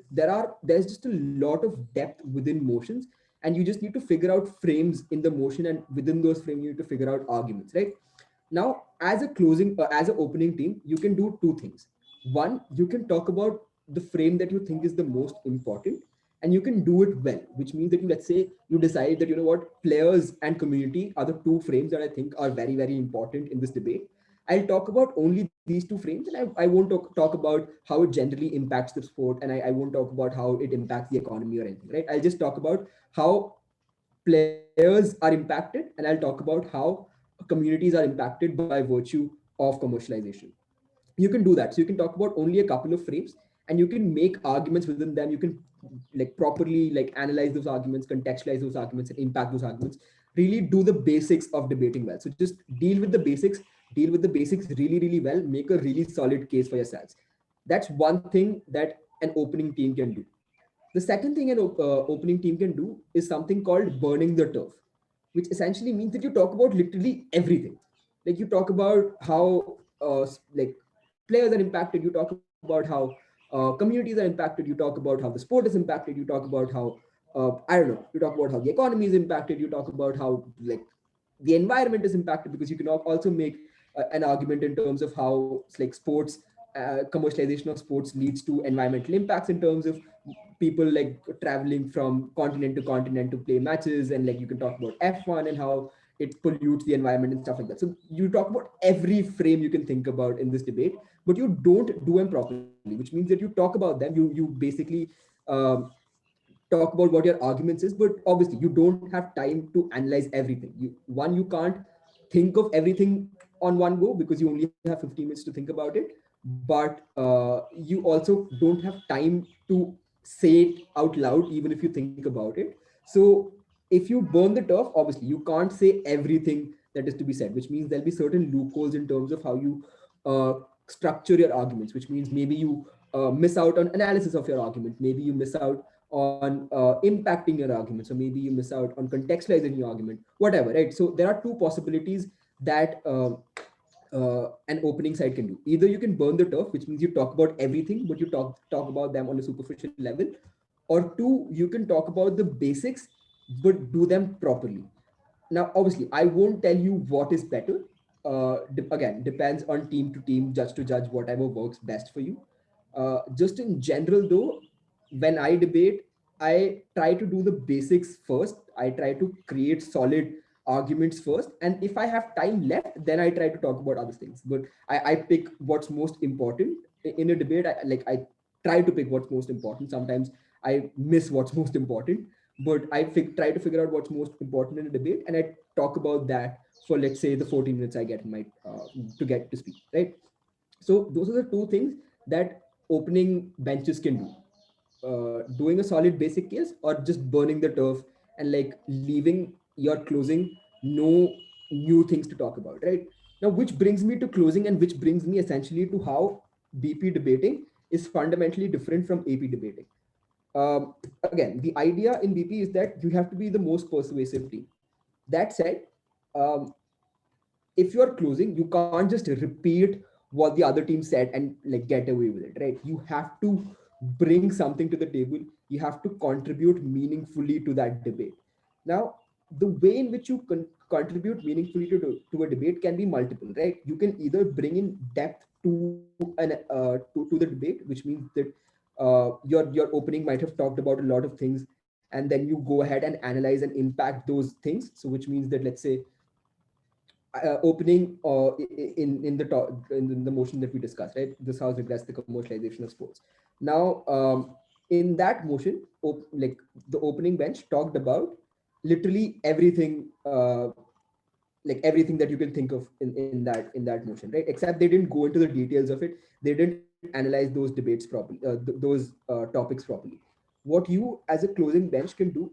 there's just a lot of depth within motions, and you just need to figure out frames in the motion, and within those frames you need to figure out arguments, right? Now, as a closing, as an opening team, you can do two things. One, you can talk about the frame that you think is the most important, and you can do it well, which means that let's say you decide that, you know what, players and community are the two frames that I think are very important in this debate. I'll talk about only these two frames, and I won't talk about how it generally impacts the sport, and I won't talk about how it impacts the economy or anything, right? I'll just talk about how players are impacted, and I'll talk about how communities are impacted by virtue of commercialization. You can do that. So you can talk about only a couple of frames, and you can make arguments within them. You can like properly like analyze those arguments, contextualize those arguments, and impact those arguments. Really do the basics of debating well. So just deal with the basics really well, make a really solid case for yourselves. That's one thing that an opening team can do. The second thing an opening team can do is something called burning the turf, which essentially means that you talk about literally everything. Like you talk about how like players are impacted, you talk about how communities are impacted, you talk about how the sport is impacted, you talk about how I don't know, you talk about how the economy is impacted, you talk about how like the environment is impacted, because you can also make an argument in terms of how like sports commercialization of sports leads to environmental impacts in terms of people like traveling from continent to continent to play matches, and like you can talk about F1 and how it pollutes the environment and stuff like that. So you talk about every frame you can think about in this debate, but you don't do them properly, which means that you talk about them, you basically um, talk about what your arguments is, but obviously you don't have time to analyze everything. You can't think of everything on one go because you only have 15 minutes to think about it, but you also don't have time to say it out loud even if you think about it. So if you burn the turf, obviously you can't say everything that is to be said, which means there'll be certain loopholes in terms of how you uh, structure your arguments, which means maybe you miss out on analysis of your argument, maybe you miss out on impacting your argument, so maybe you miss out on contextualizing your argument, whatever, right? So there are two possibilities that an opening side can do. Either you can burn the turf, which means you talk about everything but you talk about them on a superficial level, or two, you can talk about the basics but do them properly. Now obviously I won't tell you what is better. Again, depends on team to team, judge to judge, whatever works best for you. Just in general though, when I debate, I try to do the basics first. I try to create solid arguments first, and if I have time left, then I try to talk about other things. But I pick what's most important in a debate. I try to pick what's most important. Sometimes I miss what's most important, but try to figure out what's most important in a debate, and I talk about that for, let's say, the 14 minutes I get in my to get to speak, right? So those are the two things that opening benches can do: doing a solid basic case, or just burning the turf and like leaving your closing no new things to talk about, right? Now, which brings me to closing, and which brings me essentially to how BP debating is fundamentally different from AP debating. Again, the idea in BP is that you have to be the most persuasive team. That said, um, if you are closing, you can't just repeat what the other team said and like get away with it, right? You have to bring something to the table. You have to contribute meaningfully to that debate. Now, the way in which you contribute meaningfully to a debate can be multiple, right? You can either bring in depth to the debate, which means that your opening might have talked about a lot of things, and then you go ahead and analyze and impact those things. So which means that, let's say, opening in the motion that we discussed, right? This house regrets the commercialization of sports. Now, in that motion, like the opening bench talked about literally everything, like everything that you can think of in that motion, right? Except they didn't go into the details of it. They didn't analyze those debates properly, those topics properly. What you as a closing bench can do,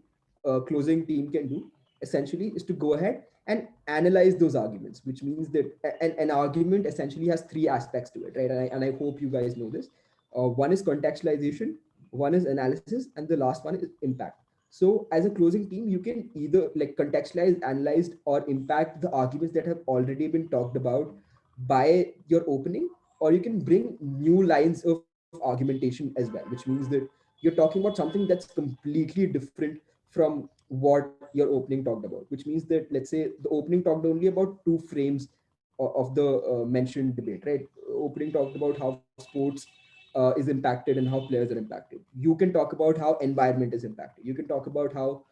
closing team can do, essentially, is to go ahead and analyze those arguments, which means that an argument essentially has three aspects to it, right? And I hope you guys know this. One is contextualization, one is analysis, and the last one is impact. So as a closing team, you can either like contextualize, analyze, or impact the arguments that have already been talked about by your opening, or you can bring new lines of argumentation as well, which means that you're talking about something that's completely different from what your opening talked about, which means that, let's say, the opening talked only about two frames of the mentioned debate, right? Opening talked about how sports is impacted and how players are impacted. You can talk about how environment is impacted. You can talk about how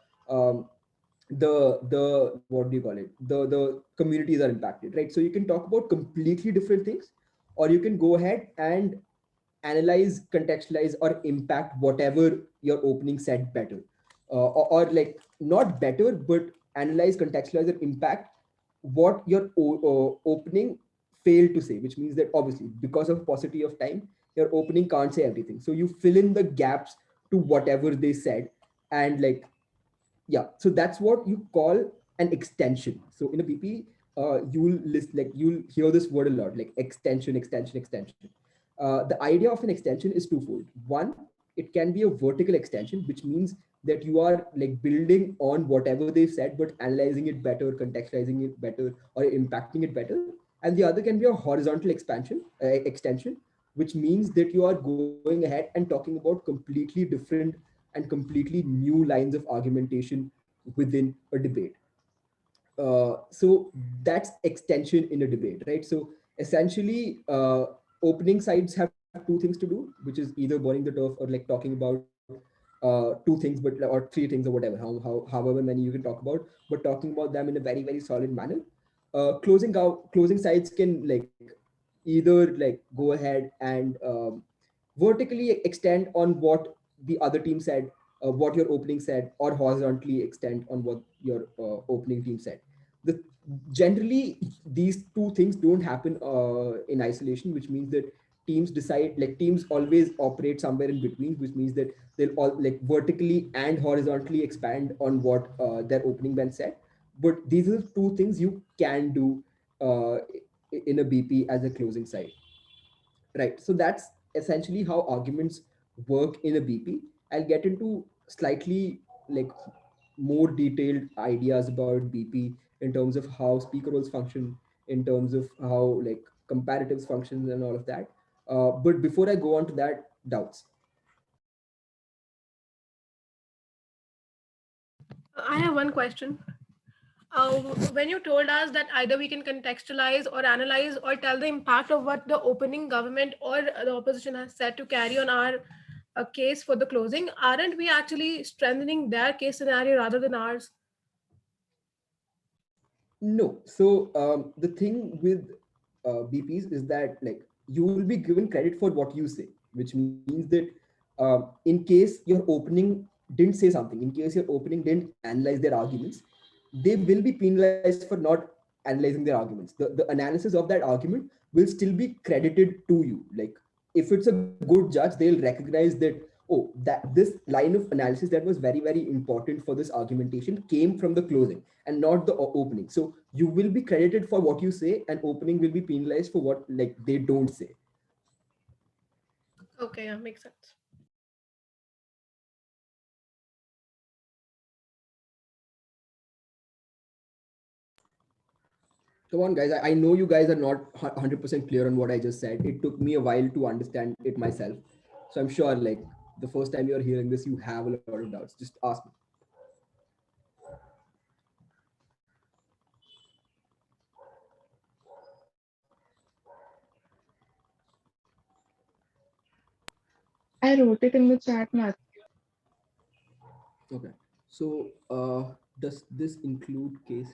the what do you call it, the communities are impacted, right? So you can talk about completely different things, or you can go ahead and analyze, contextualize, or impact whatever your opening said better, or like not better, but analyze, contextualize, and impact what your opening failed to say, which means that obviously because of paucity of time, your opening can't say everything, so you fill in the gaps to whatever they said. And like, yeah, so that's what you call an extension. So in a BP, you'll hear this word a lot, like extension, extension, extension. The idea of an extension is twofold. One, it can be a vertical extension, which means that you are like building on whatever they've said, but analyzing it better, contextualizing it better, or impacting it better. And the other can be a horizontal extension, which means that you are going ahead and talking about completely different and completely new lines of argumentation within a debate. So that's extension in a debate, right? So essentially, opening sides have two things to do, which is either burning the turf or like talking about two things, but or three things or whatever, however many you can talk about, but talking about them in a very very solid manner. Closing sides can like either like go ahead and vertically extend on what the other team said, what your opening said, or horizontally extend on what your opening team said. The generally these two things don't happen in isolation, which means that teams always operate somewhere in between, which means that they'll all like vertically and horizontally expand on what their opening band said. But these are two things you can do in a BP as a closing side, right? So that's essentially how arguments work in a BP. I'll get into slightly like more detailed ideas about BP in terms of how speaker roles function, in terms of how like comparatives functions and all of that. But before I go on to that, doubts? I have one question. When you told us that either we can contextualize or analyze or tell the impact of what the opening government or the opposition has said to carry on our case for the closing, aren't we actually strengthening their case scenario rather than ours? No. So the thing with BPs is that like you will be given credit for what you say, which means that in case your opening didn't say something, in case your opening didn't analyze their arguments, they will be penalized for not analyzing their arguments. The analysis of that argument will still be credited to you. Like if it's a good judge, they'll recognize that, oh, that this line of analysis that was very very important for this argumentation came from the closing and not the opening. So you will be credited for what you say, and opening will be penalized for what like they don't say. Okay, yeah, makes sense. Come on, guys. I know you guys are not 100% clear on what I just said. It took me a while to understand it myself. So I'm sure like the first time you're hearing this, you have a lot of doubts. Just ask me. I wrote it in the chat, Matt. Okay. So does this include case?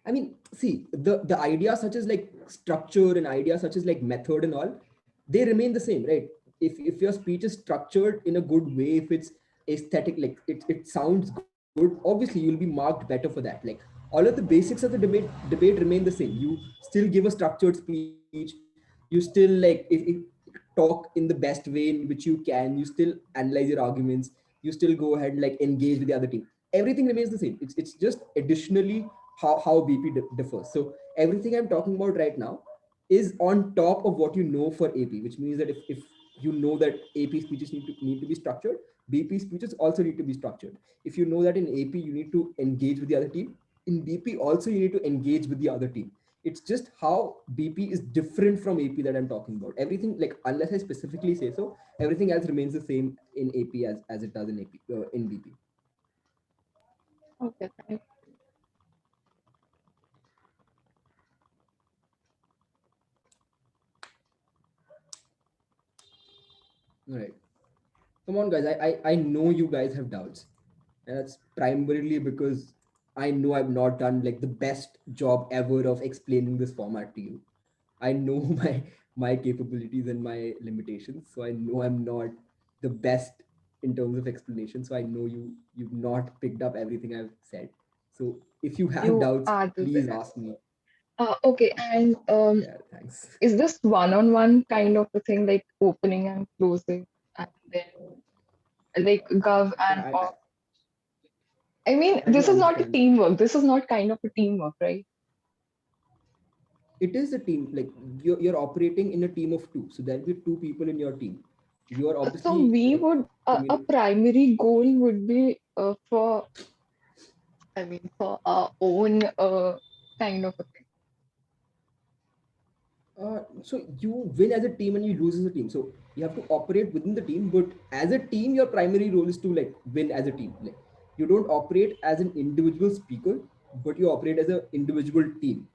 I mean, see, the ideas such as like structure and ideas such as like method and all, they remain the same, right? If your speech is structured in a good way, if it's aesthetic, like it sounds good, obviously you'll be marked better for that. Like all of the basics of the debate remain the same. You still give a structured speech. You still like if talk in the best way in which you can. You still analyze your arguments. You still go ahead and like engage with the other team. Everything remains the same. It's just additionally how BP differs. So everything I'm talking about right now is on top of what you know for AP, which means that if you know that AP speeches need to be structured, BP speeches also need to be structured. If you know that in AP you need to engage with the other team, in BP also you need to engage with the other team. It's just how BP is different from AP that I'm talking about. Everything, like unless I specifically say so, everything else remains the same in AP as it does in AP in BP. Okay, thank Right. Come on, guys. I know you guys have doubts. And that's primarily because I know I've not done like the best job ever of explaining this format to you. I know my capabilities and my limitations. So I know I'm not the best in terms of explanation. So I know you've not picked up everything I've said. So if you have you. doubts, Are the please best. ask me. Okay, and Yeah, thanks. is this one-on-one kind of a thing, like opening and closing, and then like gov and I, off? I mean, I don't this is not a understand. teamwork. This is not kind of a teamwork, right? It is a team. Like you're operating in a team of two. So there'll be two people in your team. You are So obviously we would a primary goal would be for, I mean, for our own kind of a thing. So you win as a team and you lose as a team. So you have to operate within the team, but as a team, your primary role is to like win as a team. Like you don't operate as an individual speaker, but you operate as an individual team.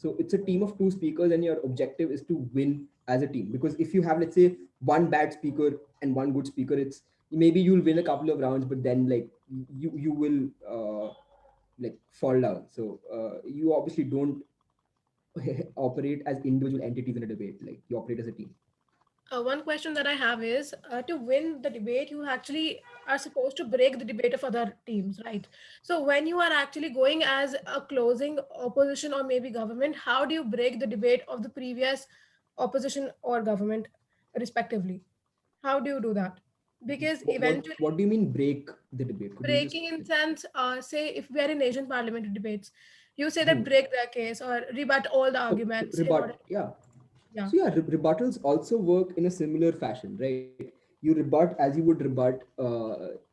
So it's a team of two speakers, and your objective is to win as a team. Because if you have, let's say, one bad speaker and one good speaker, it's maybe you'll win a couple of rounds, but then like you will like fall down. So you obviously don't operate as individual entities in a debate. Like you operate as a team. One question that I have is to win the debate, you actually are supposed to break the debate of other teams, right? So when you are actually going as a closing opposition or maybe government, how do you break the debate of the previous opposition or government, respectively? How do you do that? Because eventually, What do you mean break the debate? Could you just breaking in sense, say if we are in Asian parliamentary debates, you say that hmm. break their case or rebut all the So arguments in order. rebut, yeah. Yeah. So yeah, rebuttals also work in a similar fashion, right? You rebut as you would rebut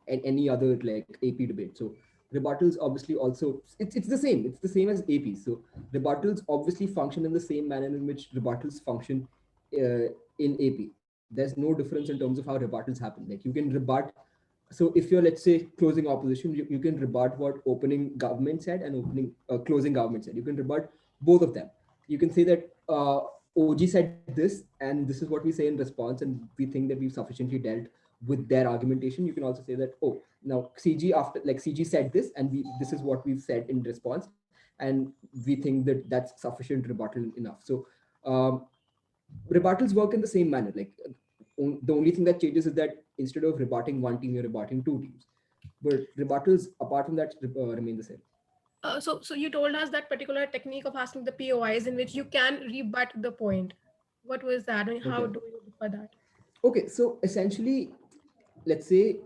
any other like AP debate. So rebuttals obviously also it's the same. It's the same as AP. So rebuttals obviously function in the same manner in which rebuttals function in AP. There's no difference in terms of how rebuttals happen. Like you can rebut. So if you're, let's say, closing opposition, you can rebut what opening government said and opening closing government said. You can rebut both of them. You can say that OG said this, and this is what we say in response, and we think that we've sufficiently dealt with their argumentation. You can also say that, oh, now CG after like CG said this, and we this is what we've said in response, and we think that that's sufficient rebuttal enough. So um, rebuttals work in the same manner. Like the only thing that changes is that instead of rebutting one team, you're rebutting two teams. But rebuttals, apart from that, remain the same. So you told us that particular technique of asking the POIs in which you can rebut the point. What was that, and how Okay. do you differ that? Okay. So essentially, let's say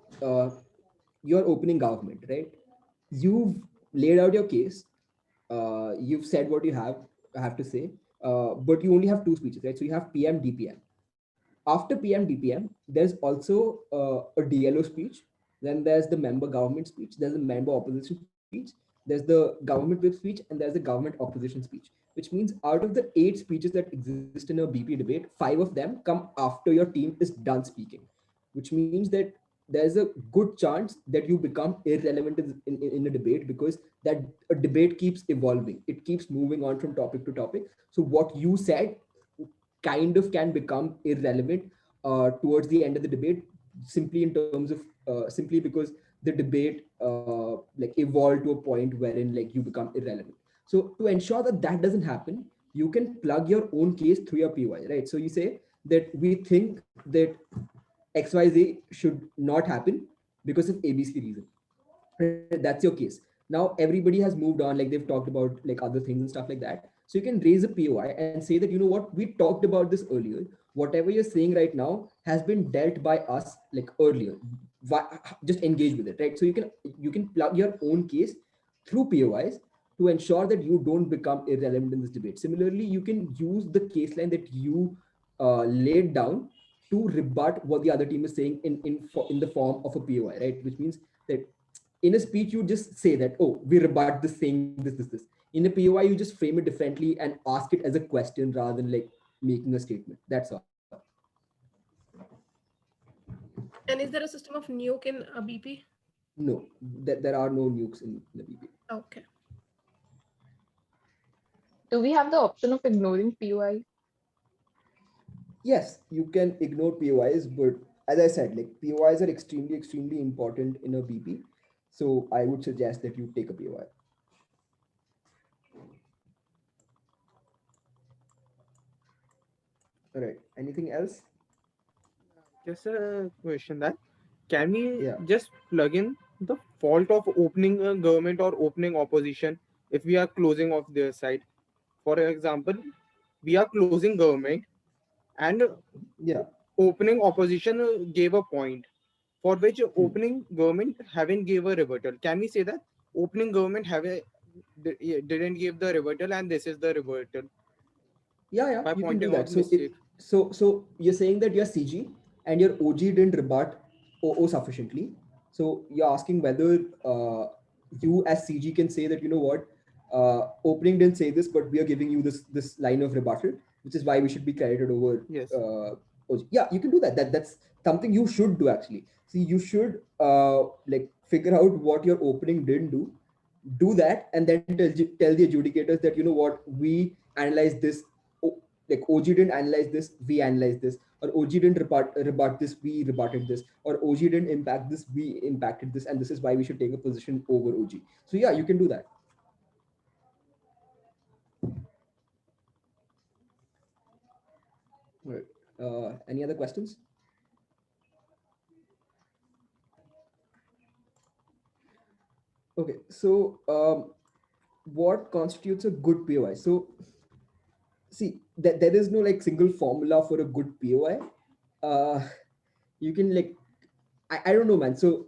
you're opening government, right? You've laid out your case. You've said what you have to say, but you only have two speeches, right? So you have PM, DPM. After PM, DPM, there's also a DLO speech. Then there's the member government speech. There's the member opposition speech. There's the government whip speech, and there's the government opposition speech. Which means out of the 8 speeches that exist in a BP debate, 5 of them come after your team is done speaking. Which means that there's a good chance that you become irrelevant in a debate, because that a debate keeps evolving. It keeps moving on from topic to topic. So what you said kind of can become irrelevant towards the end of the debate, simply in terms of simply because the debate like evolved to a point wherein like you become irrelevant. So to ensure that that doesn't happen, you can plug your own case through your PY, right? So you say that we think that XYZ should not happen because of ABC reason. That's your case. Now everybody has moved on, like they've talked about like other things and stuff like that. So you can raise a POI and say that, you know what, we talked about this earlier. Whatever you're saying right now has been dealt by us like earlier. Just engage with it, right? So you can plug your own case through POIs to ensure that you don't become irrelevant in this debate. Similarly, you can use the case line that you laid down to rebut what the other team is saying in the form of a POI, right? Which means that in a speech you just say that, oh, we rebut this saying this. In a POI you just frame it differently and ask it as a question rather than like making a statement. That's all. And is there a system of nuke in a BP? No, there are no nukes in the BP. Okay. Do we have the option of ignoring POI? Yes, you can ignore POIs, but as I said, like POIs are extremely important in a BP. So I would suggest that you take a POI. All right. Anything else? Just a question that can we Yeah. just plug in the fault of opening a government or opening opposition if we are closing off their side? For example, we are closing government and Yeah. opening opposition gave a point for which Hmm. opening government haven't gave a rebuttal. Can we say that opening government didn't give the rebuttal and this is the rebuttal Yeah, by you can do pointing that. out So mistake? so you're saying that you're CG and your OG didn't rebut OO sufficiently. So you're asking whether you as CG can say that, you know what, opening didn't say this, but we are giving you this line of rebuttal, which is why we should be credited over Yes. OG. Yeah, you can do that. That's something you should do actually. See, you should like figure out what your opening didn't do that, and then tell the adjudicators that, you know what, we analyze this. Like OG didn't analyze this, we analyze this, or OG didn't rebut this, we rebutted this, or OG didn't impact this, we impacted this, and this is why we should take a position over OG. So yeah, you can do that. Right. Any other questions? Okay, so what constitutes a good POI? So see, there is no like single formula for a good POI. You can like, I don't know, man. So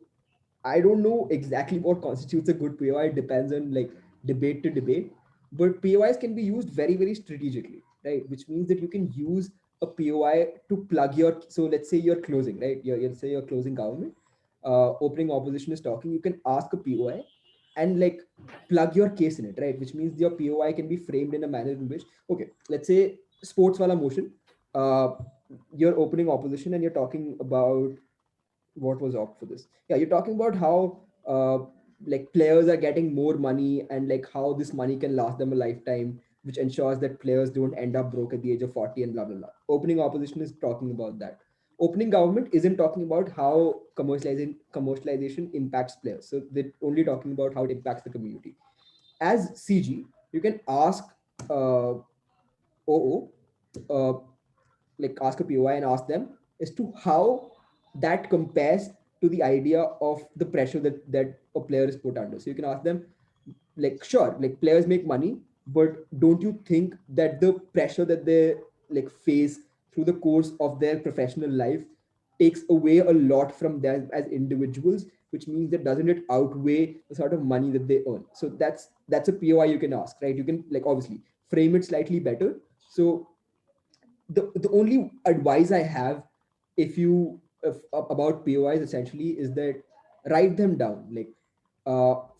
I don't know exactly what constitutes a good POI. It depends on like debate to debate. But POIs can be used very, very strategically, right? Which means that you can use a POI to plug your. So let's say you're closing, right? Let's say you're closing government. Opening opposition is talking. You can ask a POI and like plug your case in it, right? Which means your POI can be framed in a manner in which, okay, let's say sports wala motion. Uh, you're opening opposition and you're talking about what was opt for this. Yeah, you're talking about how like players are getting more money and like how this money can last them a lifetime, which ensures that players don't end up broke at the age of 40 and blah blah blah. Opening opposition is talking about that. Opening government isn't talking about how commercialization impacts players. So they're only talking about how it impacts the community. As CG, you can ask OO, uh, like ask a POI and ask them as to how that compares to the idea of the pressure that a player is put under. So you can ask them, like, sure, like players make money, but don't you think that the pressure that they like face through the course of their professional life takes away a lot from them as individuals, which means that doesn't it outweigh the sort of money that they earn? So that's a POI you can ask, right? You can like obviously frame it slightly better. So the only advice I have about POIs essentially is that write them down, like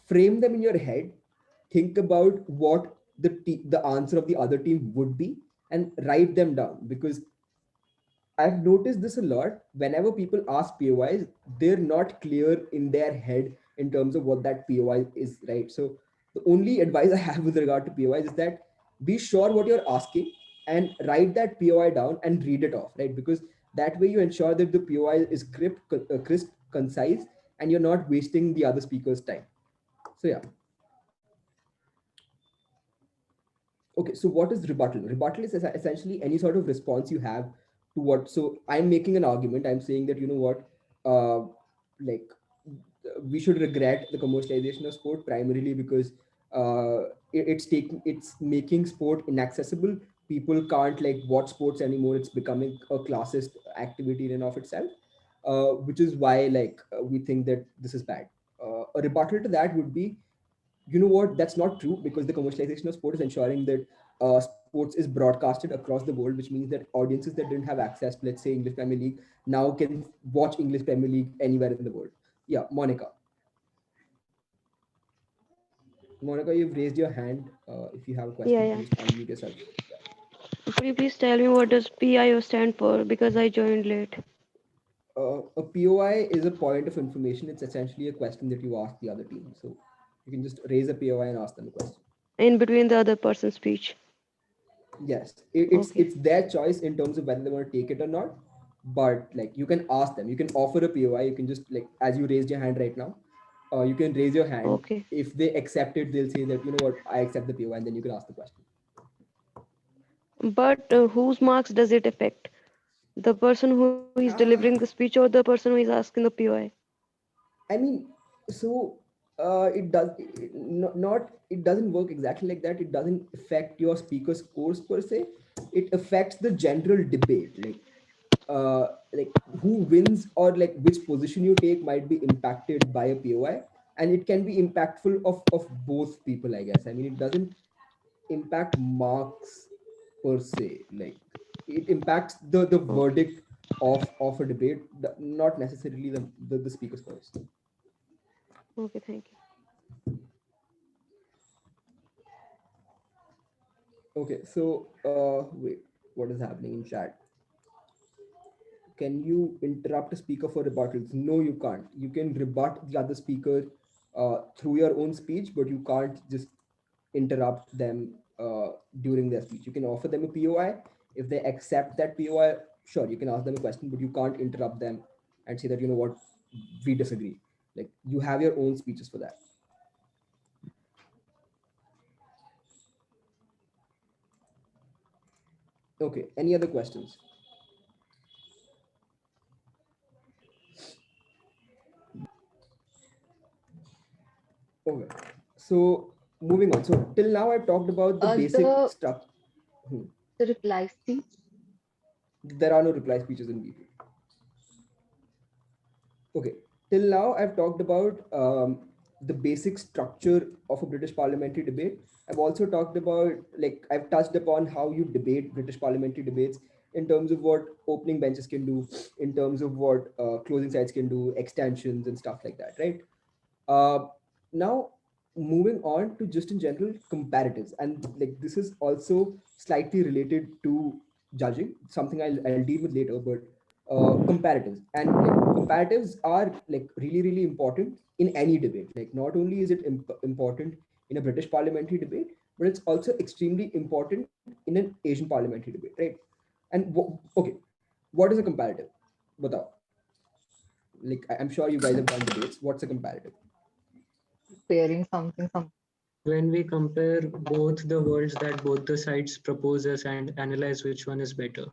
frame them in your head, think about what the answer of the other team would be, and write them down. Because I've noticed this a lot. Whenever people ask POIs, they're not clear in their head in terms of what that POI is, right? So the only advice I have with regard to POIs is that be sure what you're asking and write that POI down and read it off, right? Because that way you ensure that the POI is crisp, concise, and you're not wasting the other speaker's time. So yeah. Okay, so what is rebuttal? Rebuttal is essentially any sort of response you have to what. So I'm making an argument. I'm saying that, you know what, like we should regret the commercialization of sport primarily because it's making sport inaccessible. People can't like watch sports anymore. It's becoming a classist activity in and of itself, which is why like we think that this is bad. A rebuttal to that would be, you know what, that's not true, because the commercialization of sport is ensuring that sports is broadcasted across the world, which means that audiences that didn't have access to, let's say, English Premier League now can watch English Premier League anywhere in the world. Yeah, Monica. Monica, you've raised your hand. If you have a question, Yeah, you yeah. can just unmute yourself. Could you please tell me what does PIO stand for? Because I joined late. A POI is a point of information. It's essentially a question that you ask the other team. So you can just raise a POI and ask them a question. In between the other person's speech. Yes, Okay. it's their choice in terms of whether they want to take it or not. But like you can ask them, you can offer a POI. You can just like, as you raised your hand right now, you can raise your hand. Okay. If they accept it, they'll say that, you know what, I accept the POI, and then you can ask the question. But whose marks does it affect? The person who is delivering the speech or the person who is asking the POI? I mean, so it doesn't work exactly like that. It doesn't affect your speaker scores per se. It affects the general debate, like who wins or like which position you take might be impacted by a POI, and it can be impactful of both people, I guess. I mean, it doesn't impact marks per se. Like it impacts the verdict of a debate, not necessarily the speaker scores. Okay, thank you. Okay, so wait, what is happening in chat? Can you interrupt a speaker for rebuttals? No, you can't. You can rebut the other speaker through your own speech, but you can't just interrupt them during their speech. You can offer them a POI. If they accept that POI, sure, you can ask them a question, but you can't interrupt them and say that, you know what, we disagree. Like, you have your own speeches for that. Okay, any other questions? Okay, so moving on. So till now I've talked about the basic The stuff. the reply speech. There are no reply speeches in BP. Okay, till now I've talked about the basic structure of a British parliamentary debate. I've also talked about, like, I've touched upon how you debate British parliamentary debates in terms of what opening benches can do, in terms of what closing sides can do, extensions and stuff like that, right? Now, moving on to just in general comparatives, and like this is also slightly related to judging, something I'll deal with later, but comparatives, and like comparatives are like really really important in any debate. Like, not only is it important in a British parliamentary debate, but it's also extremely important in an Asian parliamentary debate, right? And okay, what is a comparative? Batao. Like, I'm sure you guys have done debates. What's a comparative? Pairing something. When we compare both the worlds that both the sides proposes and analyze which one is better.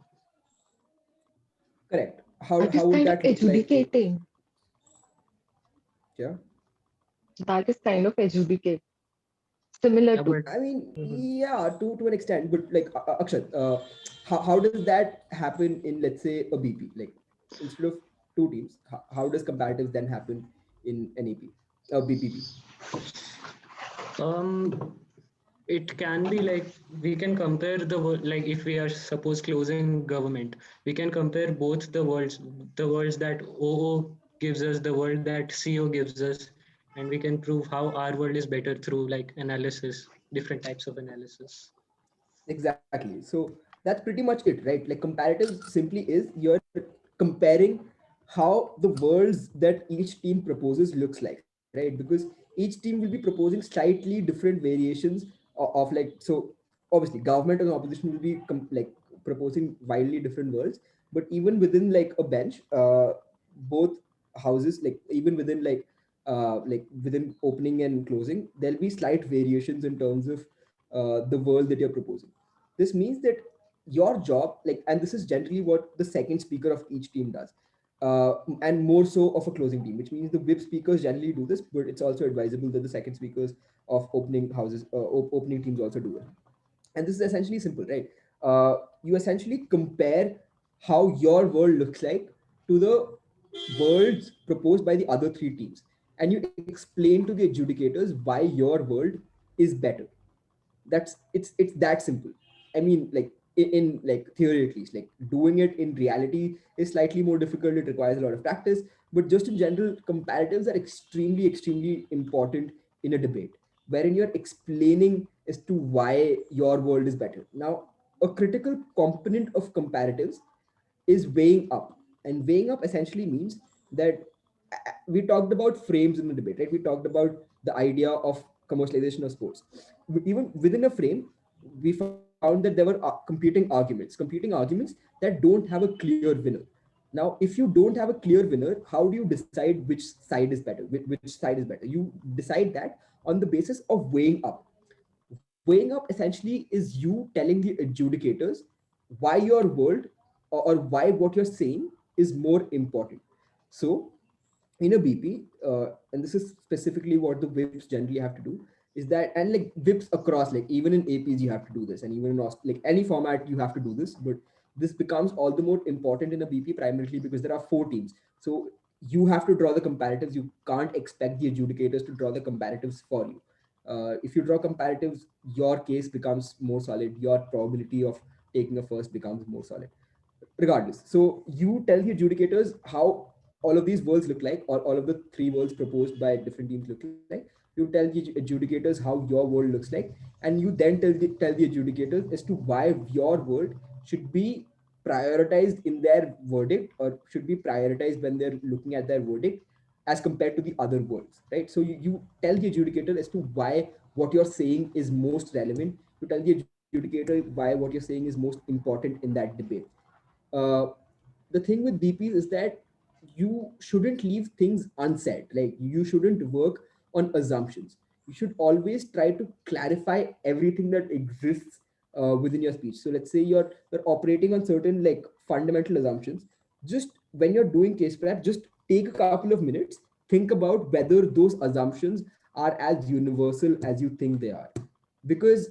Correct. That is How would kind of that look like? adjudicating. Yeah. That is kind of adjudicate. Similar Yeah, to. but I mean, yeah, to an extent, but like Akshat, how does that happen in, let's say, a BP? Like, instead of two teams, how does comparatives then happen in an AP, BPP? It can be like we can compare like if we are suppose closing government, we can compare both the worlds that OO gives us, the world that CO gives us, and we can prove how our world is better through like analysis, different types of analysis. Exactly. So that's pretty much it, right? Like, comparatives simply is you're comparing how the worlds that each team proposes looks like, right? Because each team will be proposing slightly different variations of like, so obviously government and opposition will be like proposing wildly different worlds, but even within like a bench, both houses, like even within like within opening and closing, there'll be slight variations in terms of the world that you're proposing. This means that your job, like, and this is generally what the second speaker of each team does, and more so of a closing team, which means the whip speakers generally do this, but it's also advisable that the second speakers of opening houses, opening teams also do it. And this is essentially simple, right? You essentially compare how your world looks like to the worlds proposed by the other three teams, and you explain to the adjudicators why your world is better. It's that simple. I mean, like, in like theory at least, like doing it in reality is slightly more difficult. It requires a lot of practice, but just in general, comparatives are extremely important in a debate, wherein you're explaining as to why your world is better. Now, a critical component of comparatives is weighing up. And weighing up essentially means that we talked about frames in the debate, right? We talked about the idea of commercialization of sports. Even within a frame, we found that there were competing arguments that don't have a clear winner. Now, if you don't have a clear winner, how do you decide which side is better? Which side is better? You decide that on the basis of weighing up. Weighing up essentially is you telling the adjudicators why your world, or why what you're saying is more important. So in a BP, and this is specifically what the whips generally have to do, is that, and like whips across, like even in APs you have to do this, and even in like any format you have to do this, but this becomes all the more important in a BP primarily because there are four teams. So you have to draw the comparatives. You can't expect the adjudicators to draw the comparatives for you. If you draw comparatives, your case becomes more solid. Your probability of taking a first becomes more solid regardless. So you tell the adjudicators how all of these worlds look like, or all of the three worlds proposed by different teams look like. You tell the adjudicators how your world looks like, and you then tell the adjudicators as to why your world should be prioritized in their verdict, or should be prioritized when they're looking at their verdict as compared to the other worlds, right? So you tell the adjudicator as to why what you're saying is most relevant to tell the adjudicator why what you're saying is most important in that debate. uh, the thing with BPs is that you shouldn't leave things unsaid. Like you shouldn't work on assumptions. You should always try to clarify everything that exists within your speech. So let's say you're operating on certain like fundamental assumptions. Just when you're doing case prep, just take a couple of minutes, think about whether those assumptions are as universal as you think they are, because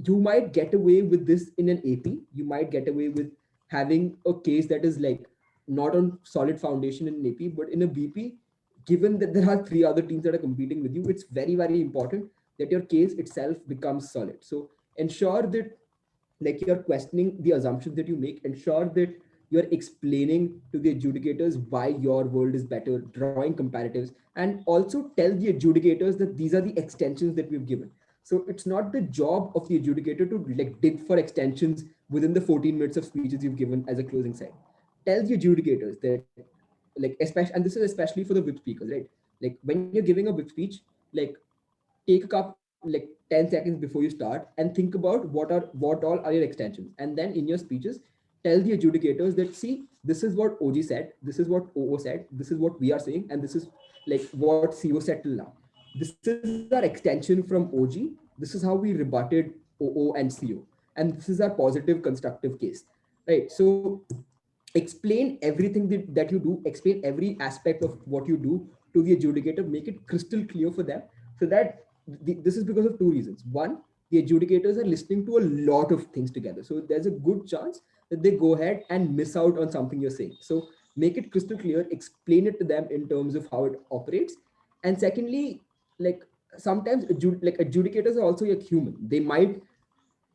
you might get away with this in an AP. You might get away with having a case that is like not on solid foundation in an AP, but in a BP, given that there are three other teams that are competing with you, it's very, very important that your case itself becomes solid. So ensure that like you're questioning the assumptions that you make, ensure that you're explaining to the adjudicators why your world is better, drawing comparatives, and also tell the adjudicators that these are the extensions that we've given. So it's not the job of the adjudicator to like dig for extensions within the 14 minutes of speeches you've given as a closing side. Tell the adjudicators that like especially, and this is especially for the whip speakers, right? Like when you're giving a whip speech, like take a cup like 10 seconds before you start and think about what all are your extensions, and then in your speeches tell the adjudicators that see, this is what OG said, this is what OO said, this is what we are saying, and this is like what CO said till now. This is our extension from OG, this is how we rebutted OO and CO, and this is our positive constructive case, right? So explain everything that you do, explain every aspect of what you do to the adjudicator, make it crystal clear for them, so that this is because of two reasons. One, the adjudicators are listening to a lot of things together, so there's a good chance that they go ahead and miss out on something you're saying. So make it crystal clear, explain it to them in terms of how it operates. And secondly, like sometimes adjudicators are also like human. They might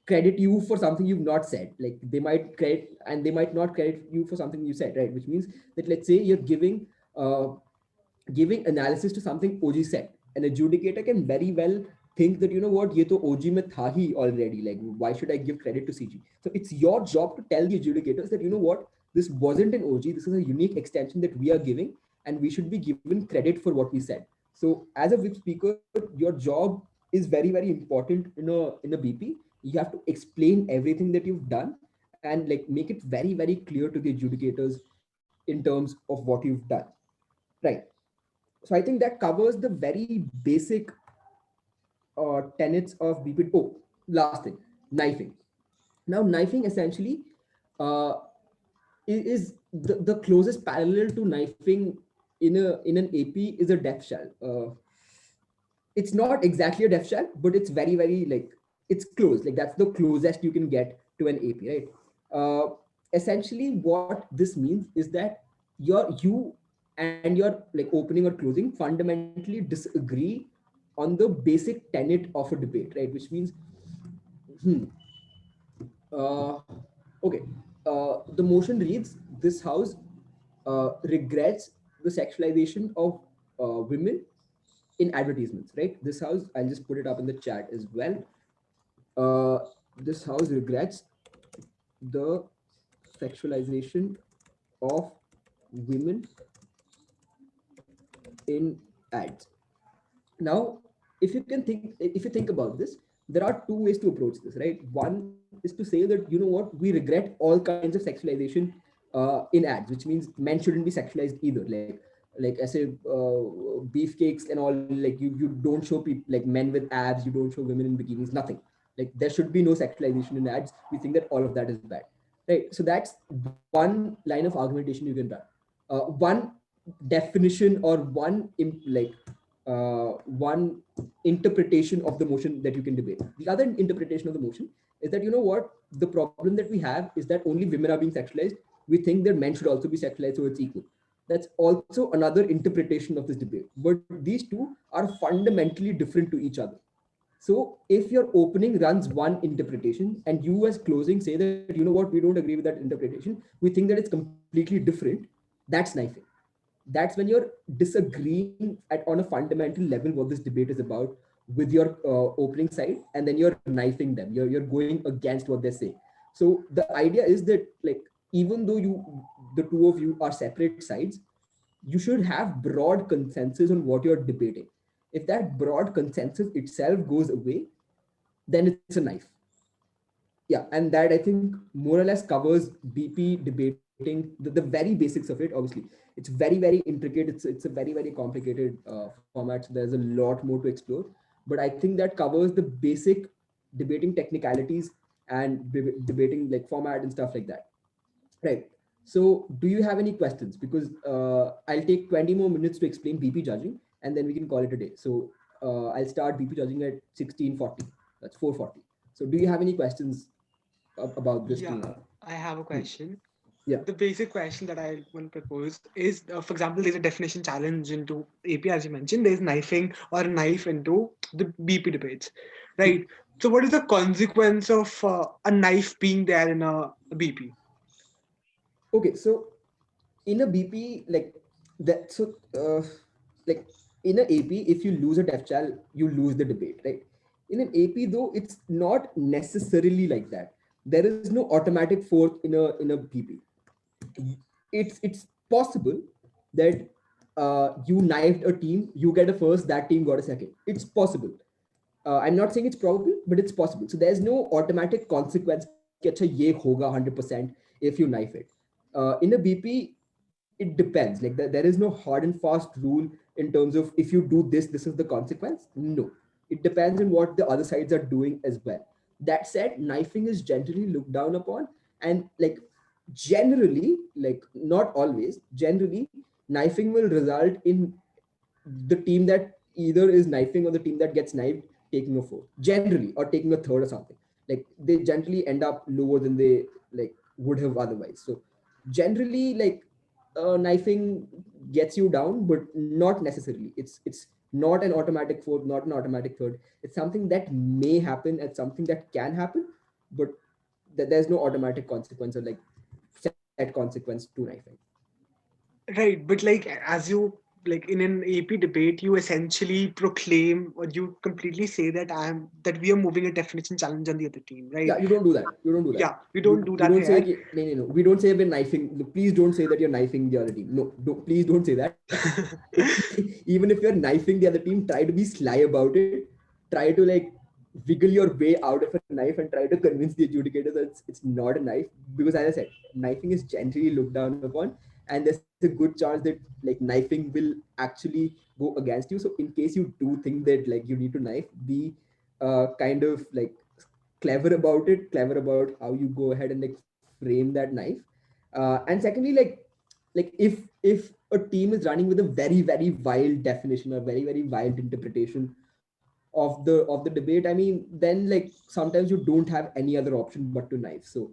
credit you for something you've not said. Like they might credit and they might not credit you for something you said, right? Which means that let's say you're uh, giving analysis to something OG said. An adjudicator can very well think that, you know what, ye to OG mein tha hi already. Like, why should I give credit to CG? So it's your job to tell the adjudicators that, you know what, this wasn't an OG. This is a unique extension that we are giving, and we should be given credit for what we said. So as a whip speaker, your job is very, very important in a BP. You have to explain everything that you've done and like make it very, very clear to the adjudicators in terms of what you've done, right? So I think that covers the very basic tenets of BP. Oh, last thing, knifing. Now knifing essentially uh, is the closest parallel to knifing in an AP is a death shell. It's not exactly a death shell, but it's very, very like it's close. Like that's the closest you can get to an AP, right? Essentially, what this means is that you and your like opening or closing fundamentally disagree on the basic tenet of a debate, right? Which means, hmm, uh, okay, the motion reads: This house regrets the sexualization of women in advertisements, right? This house, I'll just put it up in the chat as well. Uh, this house regrets the sexualization of women in ads. Now, if you think about this, there are two ways to approach this, right? One is to say that, you know what, we regret all kinds of sexualization in ads, which means men shouldn't be sexualized either. Like I say, beefcakes and all. Like you don't show people like men with abs. You don't show women in bikinis. Nothing. Like there should be no sexualization in ads. We think that all of that is bad, right? So that's one line of argumentation you can run. One definition or one interpretation of the motion that you can debate. The other interpretation of the motion is that, you know what, the problem that we have is that only women are being sexualized. We think that men should also be sexualized, so it's equal. That's also another interpretation of this debate. But these two are fundamentally different to each other. So if your opening runs one interpretation and you as closing say that, you know what, we don't agree with that interpretation, we think that it's completely different, that's knifing. That's when you're disagreeing on a fundamental level what this debate is about with your opening side, and then you're knifing them, you're going against what they say. So the idea is that, like, even though the two of you are separate sides, you should have broad consensus on what you're debating. If that broad consensus itself goes away, then it's a knife. Yeah, and that I think more or less covers BP debating the very basics of it. Obviously, it's very intricate. It's a very complicated format. So there's a lot more to explore. But I think that covers the basic debating technicalities and debating like format and stuff like that. Right. So do you have any questions? Because I'll take 20 more minutes to explain BP judging, and then we can call it a day. So I'll start BP judging at 16:40. That's 4:40. So do you have any questions about this Yeah, too now? I have a question. Yeah. The basic question that I want to propose is, for example, there's a definition challenge into AP, as you mentioned. There's knifing or a knife into the BP debates, right? So, what is the consequence of a knife being there in a BP? Okay. So in a BP, like that, so like in an AP, if you lose a def chal, you lose the debate, right? In an AP, though, it's not necessarily like that. There is no automatic fourth in a BP. It's possible that you knifed a team, you get a first, that team got a second. It's possible. I'm not saying it's probable, but it's possible. So there's no automatic consequence कि अच्छा ये होगा 100% if you knife it. In a BP, it depends. Like there is no hard and fast rule in terms of if you do this, this is the consequence. No, it depends on what the other sides are doing as well. That said, knifing is generally looked down upon, and like generally, like not always, generally, knifing will result in the team that either is knifing or the team that gets knifed taking a fourth, generally, or taking a third or something. Like they generally end up lower than they like would have otherwise. So generally, like knifing gets you down, but not necessarily. It's not an automatic fourth, not an automatic third. It's something that may happen and something that can happen, but there's no automatic consequence or like set consequence to knifing. Right, but like as you like in an AP debate, you essentially proclaim or you completely say that we are moving a definition challenge on the other team, right? Yeah, you don't do that. You don't do that. Yeah, we don't do You that don't say here. like, no. We don't say we're knifing. Please don't say that you're knifing the other team. No, please don't say that. Even if you're knifing the other team, try to be sly about it. Try to like wiggle your way out of a knife and try to convince the adjudicators that it's not a knife. Because as I said, knifing is generally looked down upon, and there's a good chance that like knifing will actually go against you. So in case you do think that like you need to knife, be kind of like clever about how you go ahead and like frame that knife. And secondly, like if a team is running with a very wild definition or very wild interpretation of the debate, I mean, then like sometimes you don't have any other option but to knife. So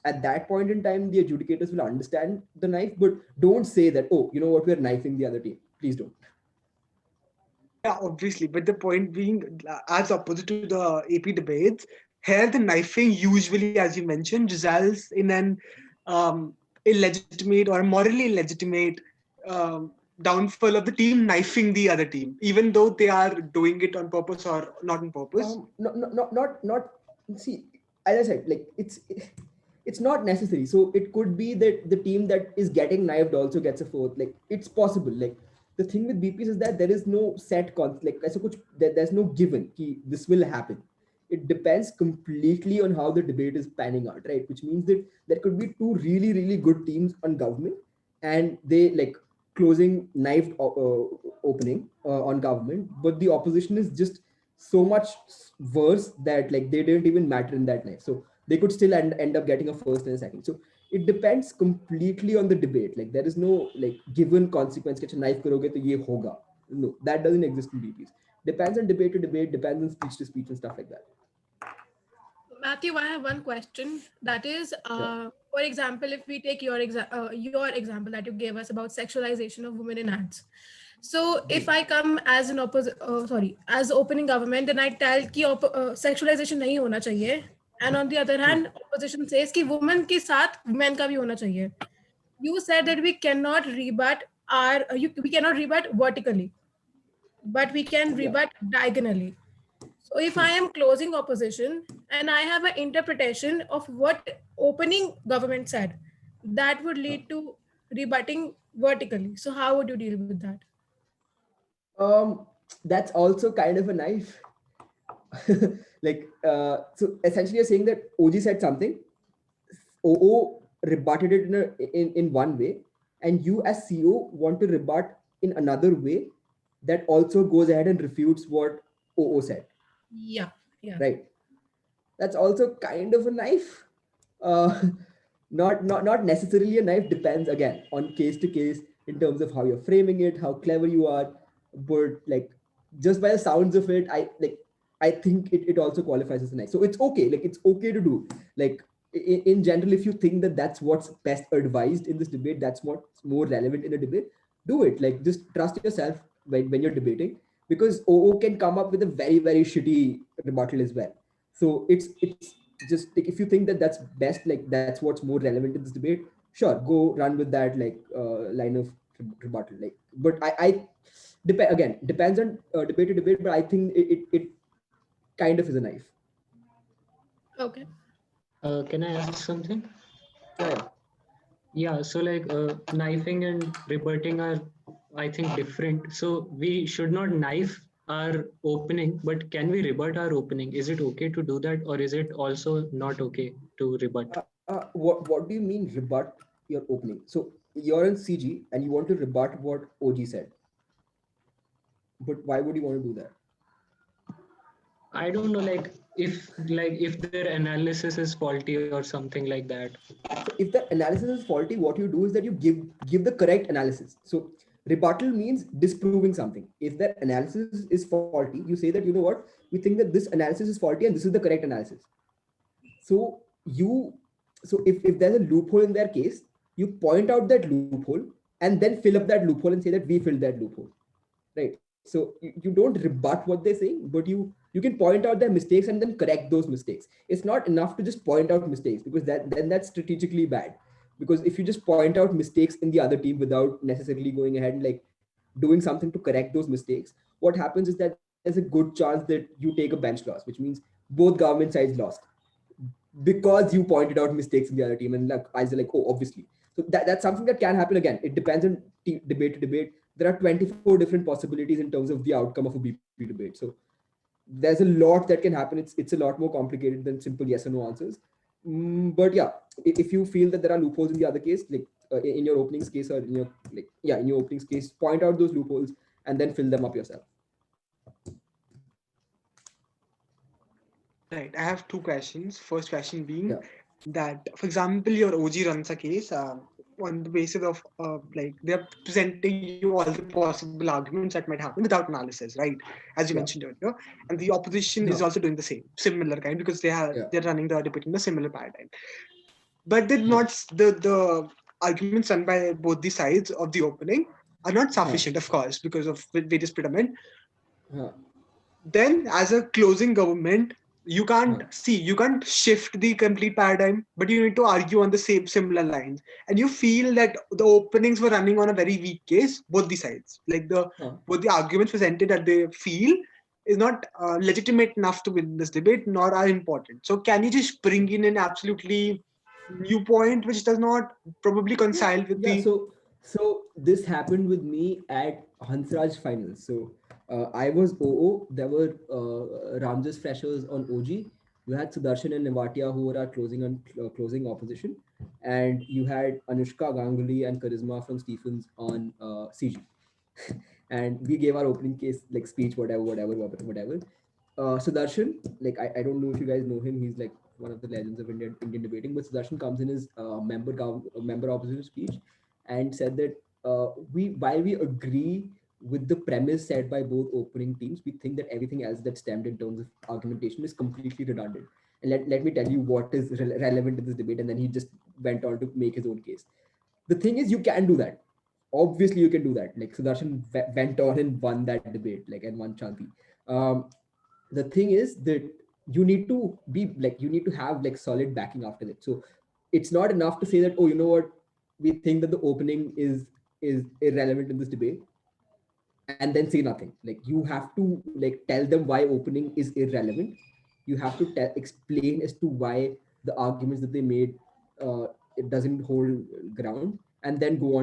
at that point in time, the adjudicators will understand the knife, but don't say that, oh, you know what, we're knifing the other team. Please don't. Yeah, obviously, but the point being, as opposite to the AP debates, here the knifing usually, as you mentioned, results in an illegitimate or morally illegitimate downfall of the team knifing the other team, even though they are doing it on purpose or not on purpose. Not see, as I said, like it's not necessary. So it could be that the team that is getting knifed also gets a fourth. Like it's possible. Like the thing with BPs is that there is no set like there's no given कि this will happen. It depends completely on how the debate is panning out, right? Which means that there could be two really good teams on government, and they like closing knifed opening on government, but the opposition is just so much worse that like they didn't even matter in that knife. So they could still end up getting a first and a second. So it depends completely on the debate. Like there is no like given consequence कि knife करोगे तो ये होगा. No, that doesn't exist in BPs. Depends on debate to debate, depends on speech to speech and stuff like that. Matthew, I have one question. That is, for example, if we take your example that you gave us about sexualization of women in ads. So if I come as an as opening government, then I tell कि sexualization नहीं होना चाहिए, and on the other hand, opposition says कि women के साथ men का भी होना चाहिए. You said that we cannot rebut we cannot rebut vertically, but we can rebut diagonally. So if I am closing opposition and I have an interpretation of what opening government said, that would lead to rebutting vertically. So how would you deal with that? That's also kind of a knife. So essentially you're saying that OG said something, OO rebutted it in one way, and you as CO want to rebut in another way that also goes ahead and refutes what OO said. Yeah. Yeah. Right. That's also kind of a knife. Uh, not necessarily a knife. Depends again on case to case in terms of how you're framing it, how clever you are. But like just by the sounds of it, I think it also qualifies as a knife. So it's okay. Like it's okay to do. Like in general, if you think that that's what's best advised in this debate, that's what's more relevant in a debate, do it. Like just trust yourself when you're debating, because OO can come up with a very shitty rebuttal as well. So it's just like if you think that that's best, like that's what's more relevant in this debate, sure, go run with that line of rebuttal. Like, but I again depends on debate to debate, but I think it kind of is a knife. Okay. Can I ask something? Yeah. Yeah, so like knifing and rebutting are, I think, different. So we should not knife our opening, but can we rebut our opening? Is it okay to do that, or is it also not okay to rebut? What do you mean rebut your opening? So you're in CG and you want to rebut what OG said, but why would you want to do that? I don't know, like if their analysis is faulty or something like that. So if the analysis is faulty, what you do is that you give the correct analysis. So rebuttal means disproving something. If the analysis is faulty, you say that, you know what, we think that this analysis is faulty and this is the correct analysis. So you if there's a loophole in their case, you point out that loophole and then fill up that loophole and say that we filled that loophole. Right. So you don't rebut what they're saying, but you can point out their mistakes and then correct those mistakes. It's not enough to just point out mistakes, because then that's strategically bad. Because if you just point out mistakes in the other team without necessarily going ahead and like doing something to correct those mistakes, what happens is that there's a good chance that you take a bench loss, which means both government sides lost because you pointed out mistakes in the other team, and like I was like, oh, obviously. So that's something that can happen. Again, it depends on debate to debate. There are 24 different possibilities in terms of the outcome of a BP debate. So there's a lot that can happen. It's a lot more complicated than simple yes or no answers. But yeah, if you feel that there are loopholes in the other case, like in your openings case, or in your in your openings case, point out those loopholes and then fill them up yourself. Right. I have two questions. First question being that, for example, your OG runs a case on the basis of like they're presenting you all the possible arguments that might happen without analysis, right? As you mentioned earlier, and the opposition is also doing the same, similar kind, because they're running the debate in a similar paradigm. But they're not the arguments run by both the sides of the opening are not sufficient, of course, because of various predicament. Then as a closing government, you can't shift the complete paradigm, but you need to argue on the same similar lines. And you feel that the openings were running on a very weak case, both the sides, like both the arguments presented that they feel is not legitimate enough to win this debate, nor are important. So can you just bring in an absolutely new point which does not probably coincide with the So this happened with me at Hansraj finals. So I was OO. There were Ramjas freshers on OG. You had Sudarshan and Nevatia who were our closing opposition, and you had Anushka Ganguly and Charisma from Stephens on CG. And we gave our opening case like speech, whatever. Sudarshan, like I don't know if you guys know him. He's like one of the legends of Indian debating. But Sudarshan comes in his member opposition speech and said that while we agree with the premise set by both opening teams, we think that everything else that stemmed in terms of argumentation is completely redundant. And let me tell you what is relevant in this debate. And then he just went on to make his own case. The thing is, you can do that. Obviously, you can do that. Like Sudarshan went on and won that debate, like, and won Chanti. The thing is that you need to be like, you need to have like solid backing after that. So it's not enough to say that, oh, you know what, we think that the opening is irrelevant in this debate, and then say nothing. Like you have to like tell them why opening is irrelevant. You have to explain as to why the arguments that they made it doesn't hold ground, and then go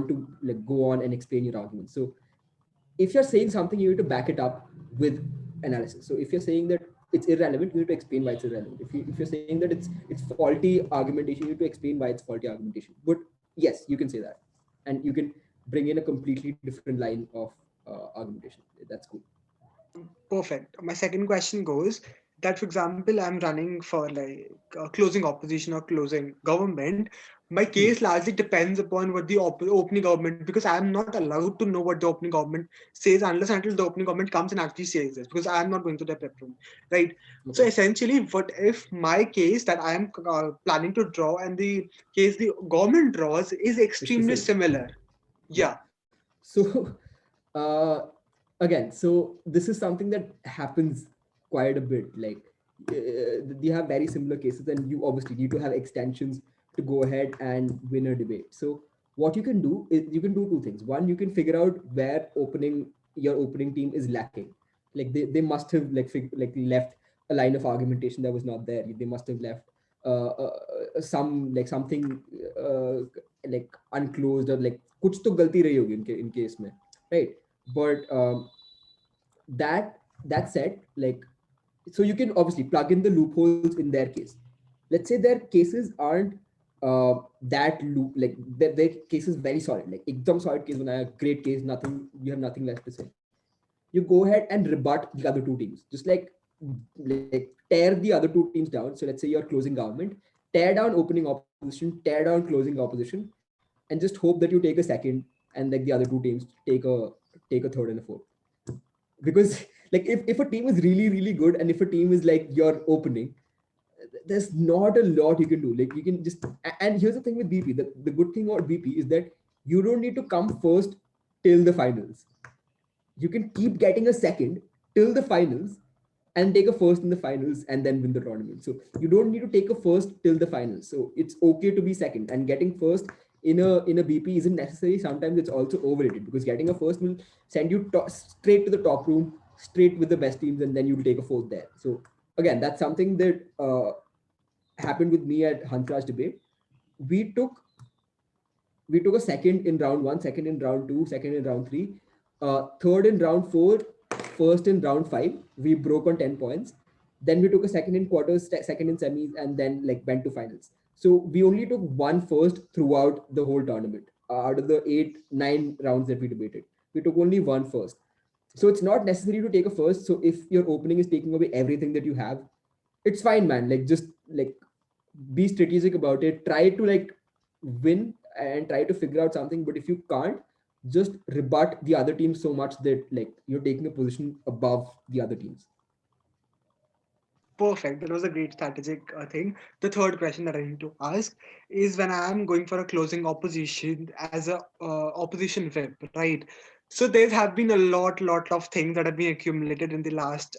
on and explain your arguments. So if you're saying something, you need to back it up with analysis. So if you're saying that it's irrelevant, you need to explain why it's irrelevant. If you're saying that it's faulty argumentation, you need to explain why it's faulty argumentation. But yes, you can say that, and you can bring in a completely different line of argumentation. That's cool. Perfect. My second question goes that, for example, I'm running for like closing opposition or closing government. My case largely depends upon what the opening government, because I'm not allowed to know what the opening government says unless until the opening government comes and actually says this, because I'm not going to their preference, right? So essentially, what if my case that I am planning to draw and the case the government draws is extremely similar? Yeah. So again, so this is something that happens quite a bit. Like you have very similar cases, and you obviously need to have extensions to go ahead and win a debate. So what you can do is you can do two things. One, you can figure out where your opening team is lacking. Like they must have like left a line of argumentation that was not there. They must have left something like unclosed, or like कुछ तो गलती रही होगी in case में, right? But that said, like, so you can obviously plug in the loopholes in their case. Let's say their cases aren't like their case is very solid, like एकदम solid case बनाया, great case, you have nothing left to say. You go ahead and rebut the other two teams, just like tear the other two teams down. So let's say you're closing government, tear down opening opposition, tear down closing opposition, and just hope that you take a second, and like the other two teams take a third and a fourth. Because like if a team is really, really good, and if a team is like your opening, there's not a lot you can do. Like you can just, and here's the thing with BP, the good thing about BP is that you don't need to come first till the finals. You can keep getting a second till the finals and take a first in the finals and then win the tournament. So you don't need to take a first till the finals. So it's okay to be second, and getting first in a BP isn't necessary. Sometimes it's also overrated, because getting a first will send you straight to the top room, straight with the best teams, and then you'll take a fourth there. So again, that's something that happened with me at Hansraj debate. We took a second in round 1, second in round 2, second in round 3, third in round 4, first in round 5. We broke on 10 points. Then we took a second in quarters, second in semis, and then like went to finals. So we only took one first throughout the whole tournament. Out of the 8-9 rounds that we debated, we took only one first. So it's not necessary to take a first. So if your opening is taking away everything that you have, it's fine, man. Like just like be strategic about it. Try to like win and try to figure out something. But if you can't, just rebut the other team so much that like you're taking a position above the other teams. Perfect. That was a great strategic thing. The third question that I need to ask is, when I am going for a closing opposition as a opposition whip, right? So there have been a lot of things that have been accumulated in the last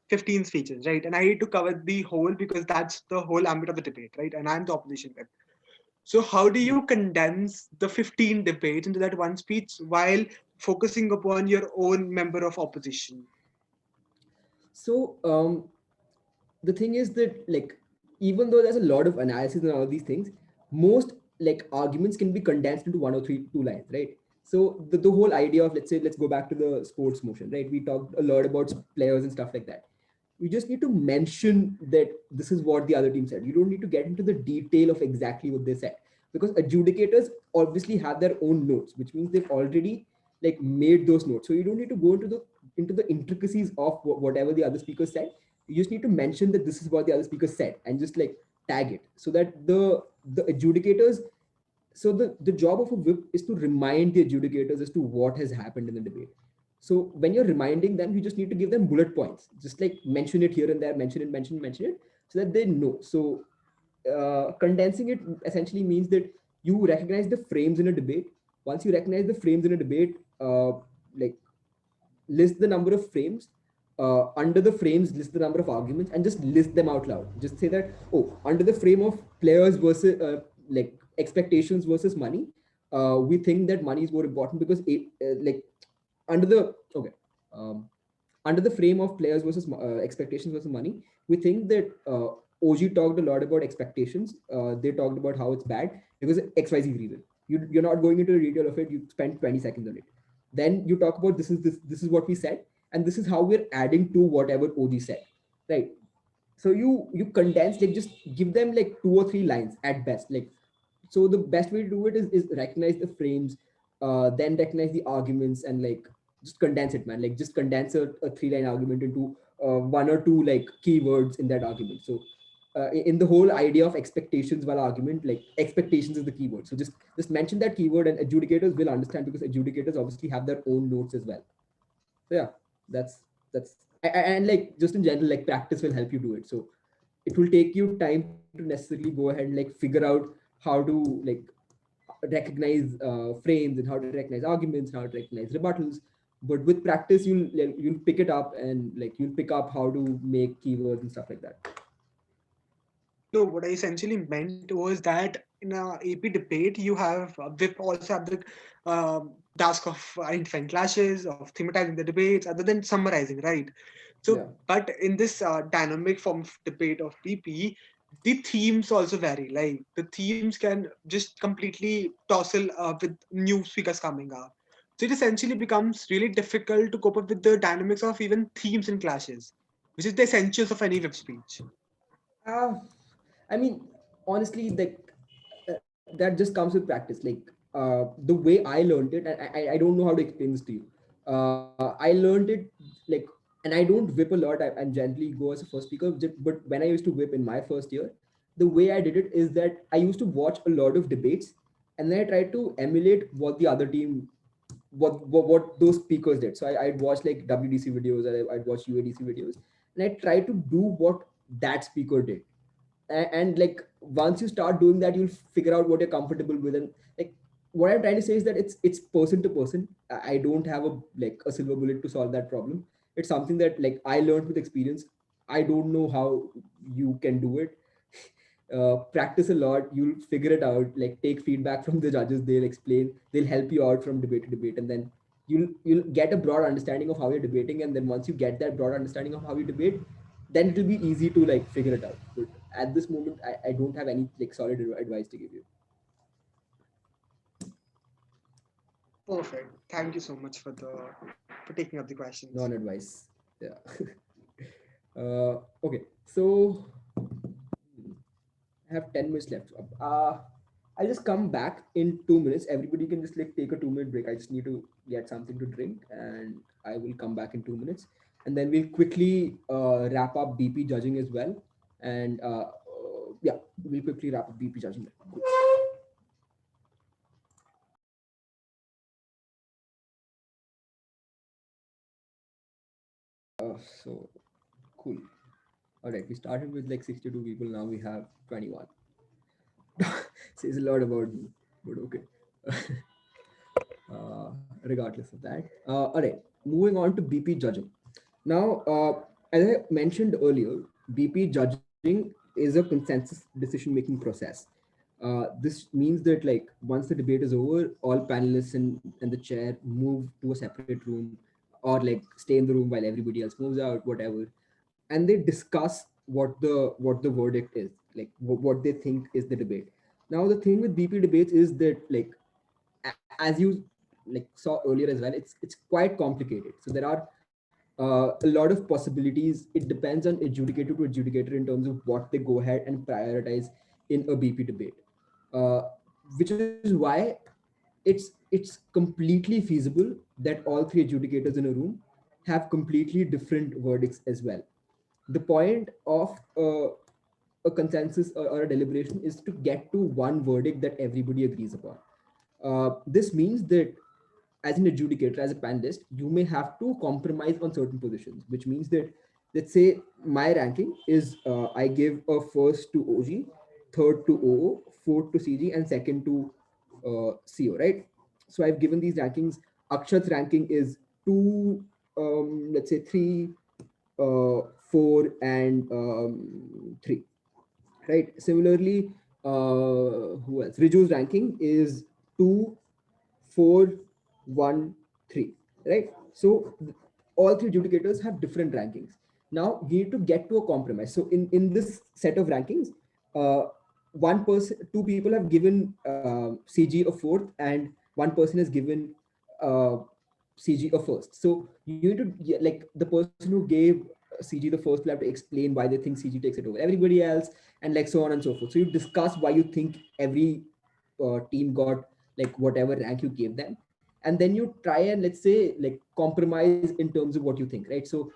15 speeches, right? And I need to cover the whole, because that's the whole ambit of the debate, right? And I'm the opposition whip. So how do you condense the 15 debates into that one speech while focusing upon your own member of opposition? So the thing is that like even though there's a lot of analysis and all these things, most like arguments can be condensed into 2 lines, right? So the whole idea of, let's go back to the sports motion, right? We talked a lot about players and stuff like that. You just need to mention that this is what the other team said. You don't need to get into the detail of exactly what they said, because adjudicators obviously have their own notes, which means they've already like made those notes. So you don't need to go into the intricacies of whatever the other speaker said. You just need to mention that this is what the other speaker said, and just like tag it, so that the adjudicators, so the job of a whip is to remind the adjudicators as to what has happened in the debate. So when you're reminding them, you just need to give them bullet points, just like mention it here and there, mention it, so that they know. So condensing it essentially means that you recognize the frames in a debate. Once you recognize the frames in a debate, like list the number of frames. Under the frames, list the number of arguments, and just list them out loud. Just say that, oh, under the frame of players versus like expectations versus money, we think that money is more important because like under the under the frame of players versus expectations versus money, we think that OG talked a lot about expectations. They talked about how it's bad because XYZ reason. You're not going into the detail of it. You spend 20 seconds on it. Then you talk about this is what we said, and this is how we're adding to whatever OG said, right? So you condense, like just give them like 2 or 3 lines at best. Like, so the best way to do it is recognize the frames, then recognize the arguments, and like just condense it, man. Like just condense a 3-line argument into 1 or 2 like keywords in that argument. So in the whole idea of expectations while argument, like expectations is the keyword. So just mention that keyword, and adjudicators will understand, because adjudicators obviously have their own notes as well. So yeah, that's and like just in general, like practice will help you do it. So it will take you time to necessarily go ahead and like figure out how to like recognize frames, and how to recognize arguments, how to recognize rebuttals. But with practice, you'll pick it up, and like you'll pick up how to make keywords and stuff like that. No, what I essentially meant was that in a AP debate, you have WIP also have the task of identifying clashes, of thematizing the debates, other than summarizing, right? So, Yeah. but in this dynamic form of debate of PP, the themes also vary. Like the themes can just completely tussle with new speakers coming up. So it essentially becomes really difficult to cope up with the dynamics of even themes and clashes, which is the essentials of any web speech. Uh, I mean, honestly, like that just comes with practice. Like the way I learned it, and I don't know how to explain this to you. I learned it like, and I don't whip a lot. I generally go as a first speaker. But when I used to whip in my first year, the way I did it is that I used to watch a lot of debates, and then I tried to emulate what the other team, what those speakers did. So I'd watch like WDC videos, or I'd watch UADC videos, and I tried to do what that speaker did. And like once you start doing that, you'll figure out what you're comfortable with. And like what I'm trying to say is that it's person to person. I don't have a silver bullet to solve that problem. It's something that like I learned with experience. I don't know how you can do it. Practice a lot, you'll figure it out. Like take feedback from the judges, they'll explain, they'll help you out from debate to debate, and then you'll get a broad understanding of how you're debating. And then once you get that broad understanding of how you debate, then it will be easy to like figure it out. But at this moment, I don't have any like solid advice to give you. Perfect. Thank you so much for taking up the questions. Non-advice. Yeah. Okay. So I have 10 minutes left. I'll just come back in 2 minutes. Everybody can just like take a 2 minute break. I just need to get something to drink, and I will come back in 2 minutes. And then we'll quickly wrap up BP judging as well. And yeah, we'll quickly wrap up BP judging. So cool. All right, we started with like 62 people. Now we have 21. Says a lot about me, but okay. Regardless of that. All right, moving on to BP judging. Now, as I mentioned earlier, BP judging is a consensus decision-making process. This means that like once the debate is over, all panelists and the chair move to a separate room, or like stay in the room while everybody else moves out, whatever, and they discuss what the verdict is, like what they think is the debate. Now, the thing with BP debates is that like as you like saw earlier as well, it's quite complicated. So there are a lot of possibilities. It depends on adjudicator to adjudicator in terms of what they go ahead and prioritize in a BP debate, uh, which is why it's completely feasible that all three adjudicators in a room have completely different verdicts as well. The point of a consensus or a deliberation is to get to one verdict that everybody agrees upon. This means that as an adjudicator, as a panelist, you may have to compromise on certain positions, which means that, let's say my ranking is I give a first to OG, third to OO, fourth to CG, and second to CO, right? So I've given these rankings. Akshat's ranking is 2, let's say 3, 4, and 3, right? Similarly, who else? Riju's ranking is 2, 4, 1, 3, right? So all three adjudicators have different rankings. Now we need to get to a compromise. So in this set of rankings, uh, one person, two people have given CG a fourth, and one person has given uh, CG a first. So you need to, like the person who gave CG, the first will have to explain why they think CG takes it over everybody else, and like so on and so forth. So you discuss why you think every team got like whatever rank you gave them, and then you try and, let's say, like compromise in terms of what you think, right? So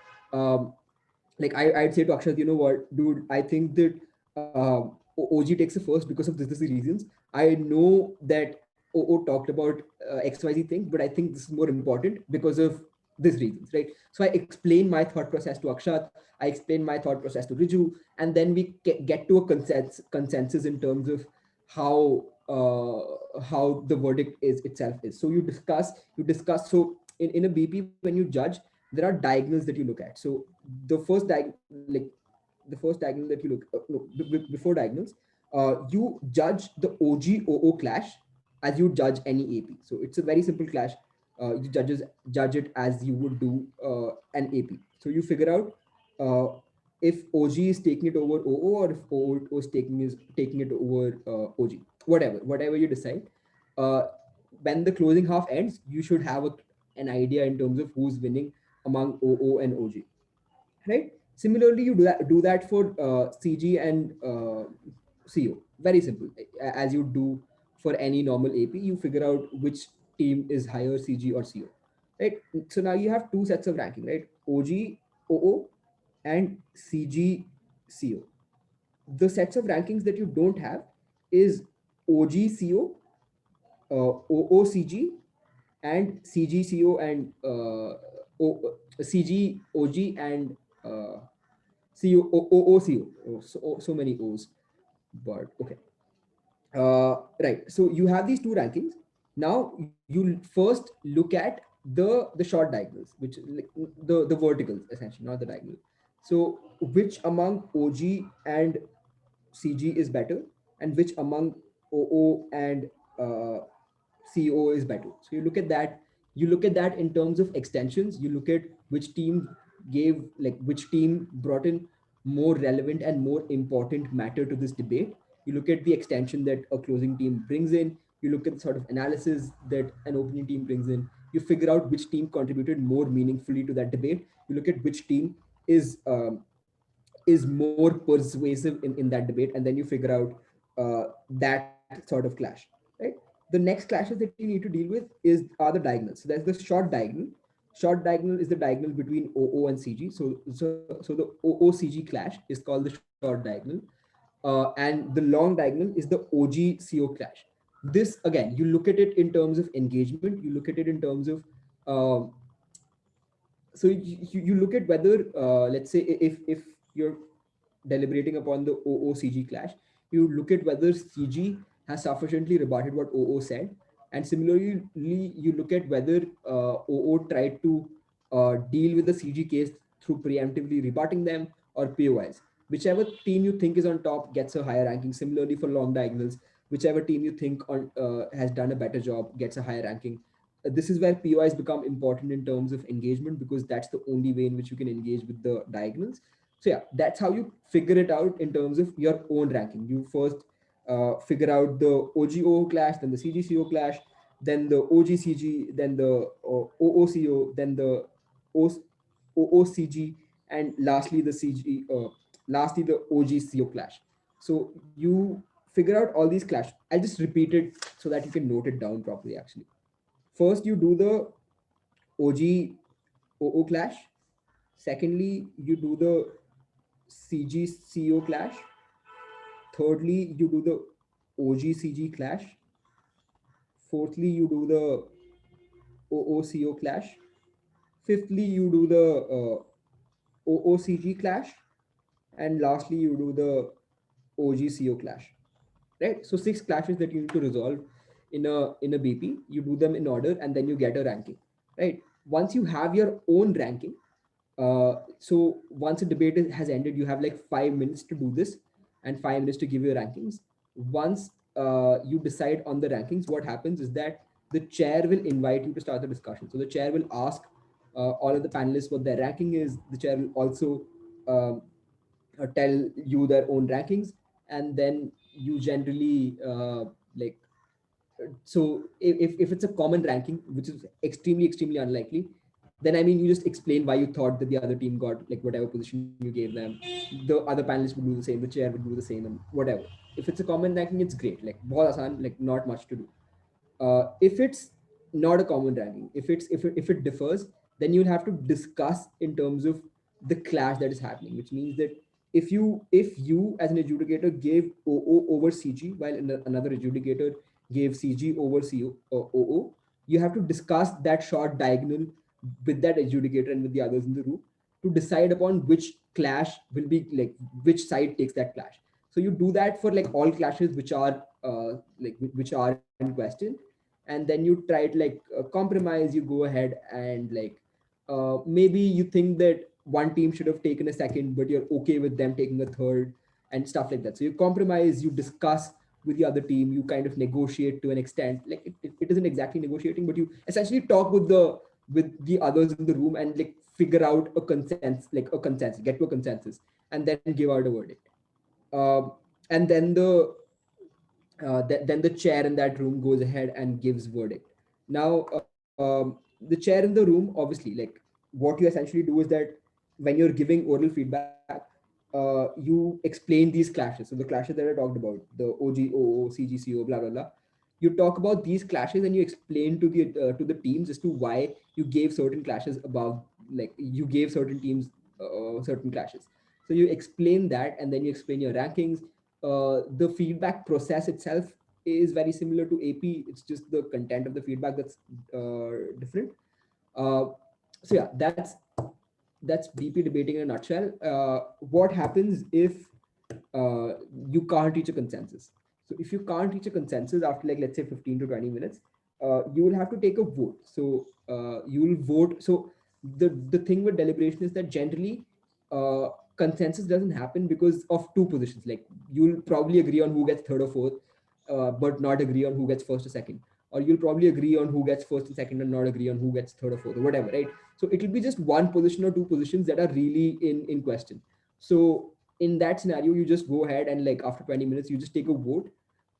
like I'd say to Akshat, you know what, dude, I think that OG takes it first because of this reasons. I know that OO talked about XYZ thing, but I think this is more important because of these reasons, right? So I explain my thought process to Akshat, I explain my thought process to Riju, and then we get to a consensus in terms of how the verdict is itself is. So you discuss. So in a BP, when you judge, there are diagonals that you look at. So the first like the first diagonal that you look no, before diagonals, you judge the OG-OO clash as you judge any AP. So it's a very simple clash. You judge it as you would do an AP. So you figure out if OG is taking it over OO, or if OO is taking it over OG. Whatever you decide. Uh, when the closing half ends, you should have an idea in terms of who's winning among OO and OG, right? Similarly, you do that for CG and CO. Very simple. As you do for any normal AP, you figure out which team is higher, CG or CO, right? So now you have two sets of ranking, right? OG, OO, and CG, CO. The sets of rankings that you don't have is OG, CO, OOCG, and CGCO, and CGOG, and OOCO. So many O's, but okay. Right. So you have these two rankings. Now you first look at the short diagonals, which is like the verticals essentially, not the diagonal. So which among OG and CG is better, and which among OO and CO is better. So you look at that. You look at that in terms of extensions. You look at which team which team brought in more relevant and more important matter to this debate. You look at the extension that a closing team brings in. You look at the sort of analysis that an opening team brings in. You figure out which team contributed more meaningfully to that debate. You look at which team is is more persuasive in that debate, and then you figure out that sort of clash, right? The next clashes that you need to deal with are the diagonals. So there's the short diagonal. Short diagonal is the diagonal between OO and CG. So the OOCG clash is called the short diagonal, and the long diagonal is the OG-CO clash. This again, you look at it in terms of engagement. You look at it in terms of um, so you look at whether let's say if you're deliberating upon the OOCG clash, you look at whether CG has sufficiently rebutted what OO said, and similarly you look at whether OO tried to deal with the CG case through preemptively rebutting them or POIs. Whichever team you think is on top gets a higher ranking. Similarly for long diagonals, whichever team you think has done a better job gets a higher ranking. This is where POIs become important in terms of engagement, because that's the only way in which you can engage with the diagonals. So yeah, that's how you figure it out in terms of your own ranking. You first figure out the OGO clash, then the CGCO clash, then the OGCG, then the OOCO, then the OOCG, and lastly the OGCO clash. So you figure out all these clash. I'll just repeat it so that you can note it down properly actually. First, you do the OG OO clash. Secondly, you do the CG CO clash. Thirdly, you do the OG CG clash. Fourthly, you do the OOCO clash. Fifthly, you do the OOCG clash. And lastly, you do the OGCO clash. Right? So 6 clashes that you need to resolve in a BP. You do them in order, and then you get a ranking. Right? Once you have your own ranking, so once a debate has ended, you have like 5 minutes to do this and 5 minutes to give your rankings. Once you decide on the rankings, what happens is that the chair will invite you to start the discussion. So the chair will ask all of the panelists what their ranking is. The chair will also um, tell you their own rankings, and then you generally like so if it's a common ranking, which is extremely unlikely, the then I mean you just explain why you thought that the other team got like whatever position you gave them. The other panelists would do the same, the chair would do the same, and whatever. If it's a common ranking, it's great. Like bahut aasan, like not much to do. If it's not a common ranking, if it differs, then you'll have to discuss in terms of the clash that is happening, which means that if you as an adjudicator gave OO over CG while another adjudicator gave CG over OO, you have to discuss that short diagonal with that adjudicator and with the others in the room to decide upon which clash will be like which side takes that clash. So you do that for like all clashes which are in question, and then you try to like compromise. You go ahead and like maybe you think that one team should have taken a second, but you're okay with them taking a third and stuff like that. So you compromise, you discuss with the other team, you kind of negotiate to an extent. Like it isn't exactly negotiating, but you essentially talk with the others in the room and like figure out a consensus, get to a consensus, and then give out a verdict. And then the chair in that room goes ahead and gives verdict. Now, the chair in the room, obviously, like what you essentially do is that when you're giving oral feedback, you explain these clashes. So the clashes that I talked about, the OGOO, CGCO, blah blah blah. You talk about these clashes and you explain to the teams as to why you gave certain clashes above, like you gave certain teams certain clashes. So you explain that, and then you explain your rankings. The feedback process itself is very similar to AP. It's just the content of the feedback that's different. Uh, so yeah, that's BP debating in a nutshell. What happens if you can't reach a consensus? So if you can't reach a consensus after like let's say 15 to 20 minutes, you will have to take a vote. So you will vote. So the thing with deliberation is that generally consensus doesn't happen because of two positions. Like you'll probably agree on who gets third or fourth, but not agree on who gets first or second. Or you'll probably agree on who gets first and second and not agree on who gets third or fourth or whatever, right? So it will be just one position or two positions that are really in question. So in that scenario, you just go ahead and like after 20 minutes, you just take a vote.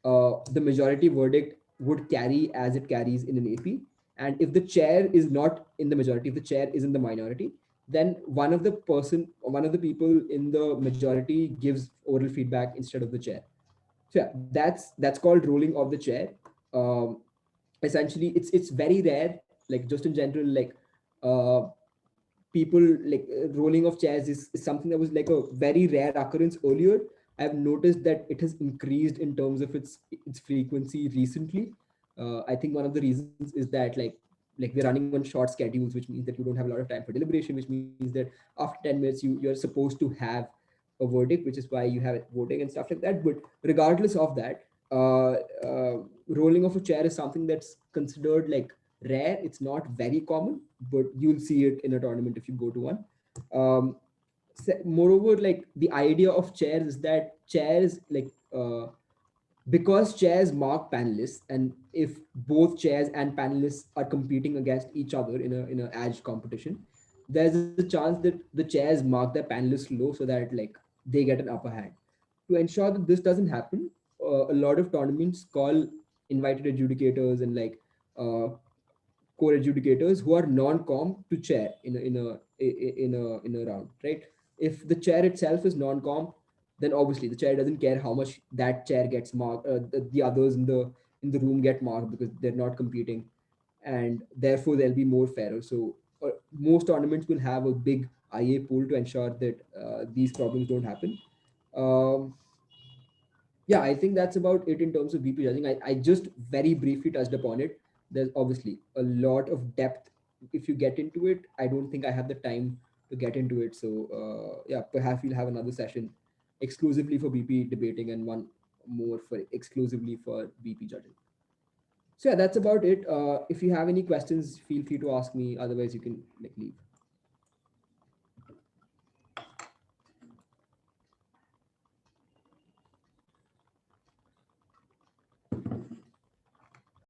The majority verdict would carry as it carries in an AP. And if the chair is not in the majority, if the chair is in the minority, then one of the people in the majority gives oral feedback instead of the chair. So yeah, that's called rolling of the chair. Um, Essentially, it's very rare. Like just in general, like uh, people like rolling of chairs is something that was like a very rare occurrence earlier. I've noticed that it has increased in terms of its frequency recently. I think one of the reasons is that like we're running on short schedules, which means that you don't have a lot of time for deliberation, which means that after 10 minutes you're supposed to have a verdict, which is why you have it voting and stuff like that. But regardless of that, uh, rolling of a chair is something that's considered like rare. It's not very common, but you'll see it in a tournament if you go to one. Um, Moreover, like the idea of chairs is that chairs because chairs mark panelists, and if both chairs and panelists are competing against each other in a edge competition, there's a chance that the chairs mark their panelists low so that like they get an upper hand. To ensure that this doesn't happen, a lot of tournaments call invited adjudicators and like core adjudicators who are non-com to chair in a round, right? If the chair itself is non-com, then obviously the chair doesn't care how much that chair gets marked. The others in the room get marked because they're not competing, and therefore they'll be more fairer. So most tournaments will have a big IA pool to ensure that these problems don't happen. Um, yeah, I think that's about it in terms of BP judging. I just very briefly touched upon it. There's obviously a lot of depth. If you get into it, I don't think I have the time to get into it. So yeah, perhaps we'll have another session exclusively for BP debating and one more for exclusively for BP judging. So yeah, that's about it. If you have any questions, feel free to ask me. Otherwise, you can like leave.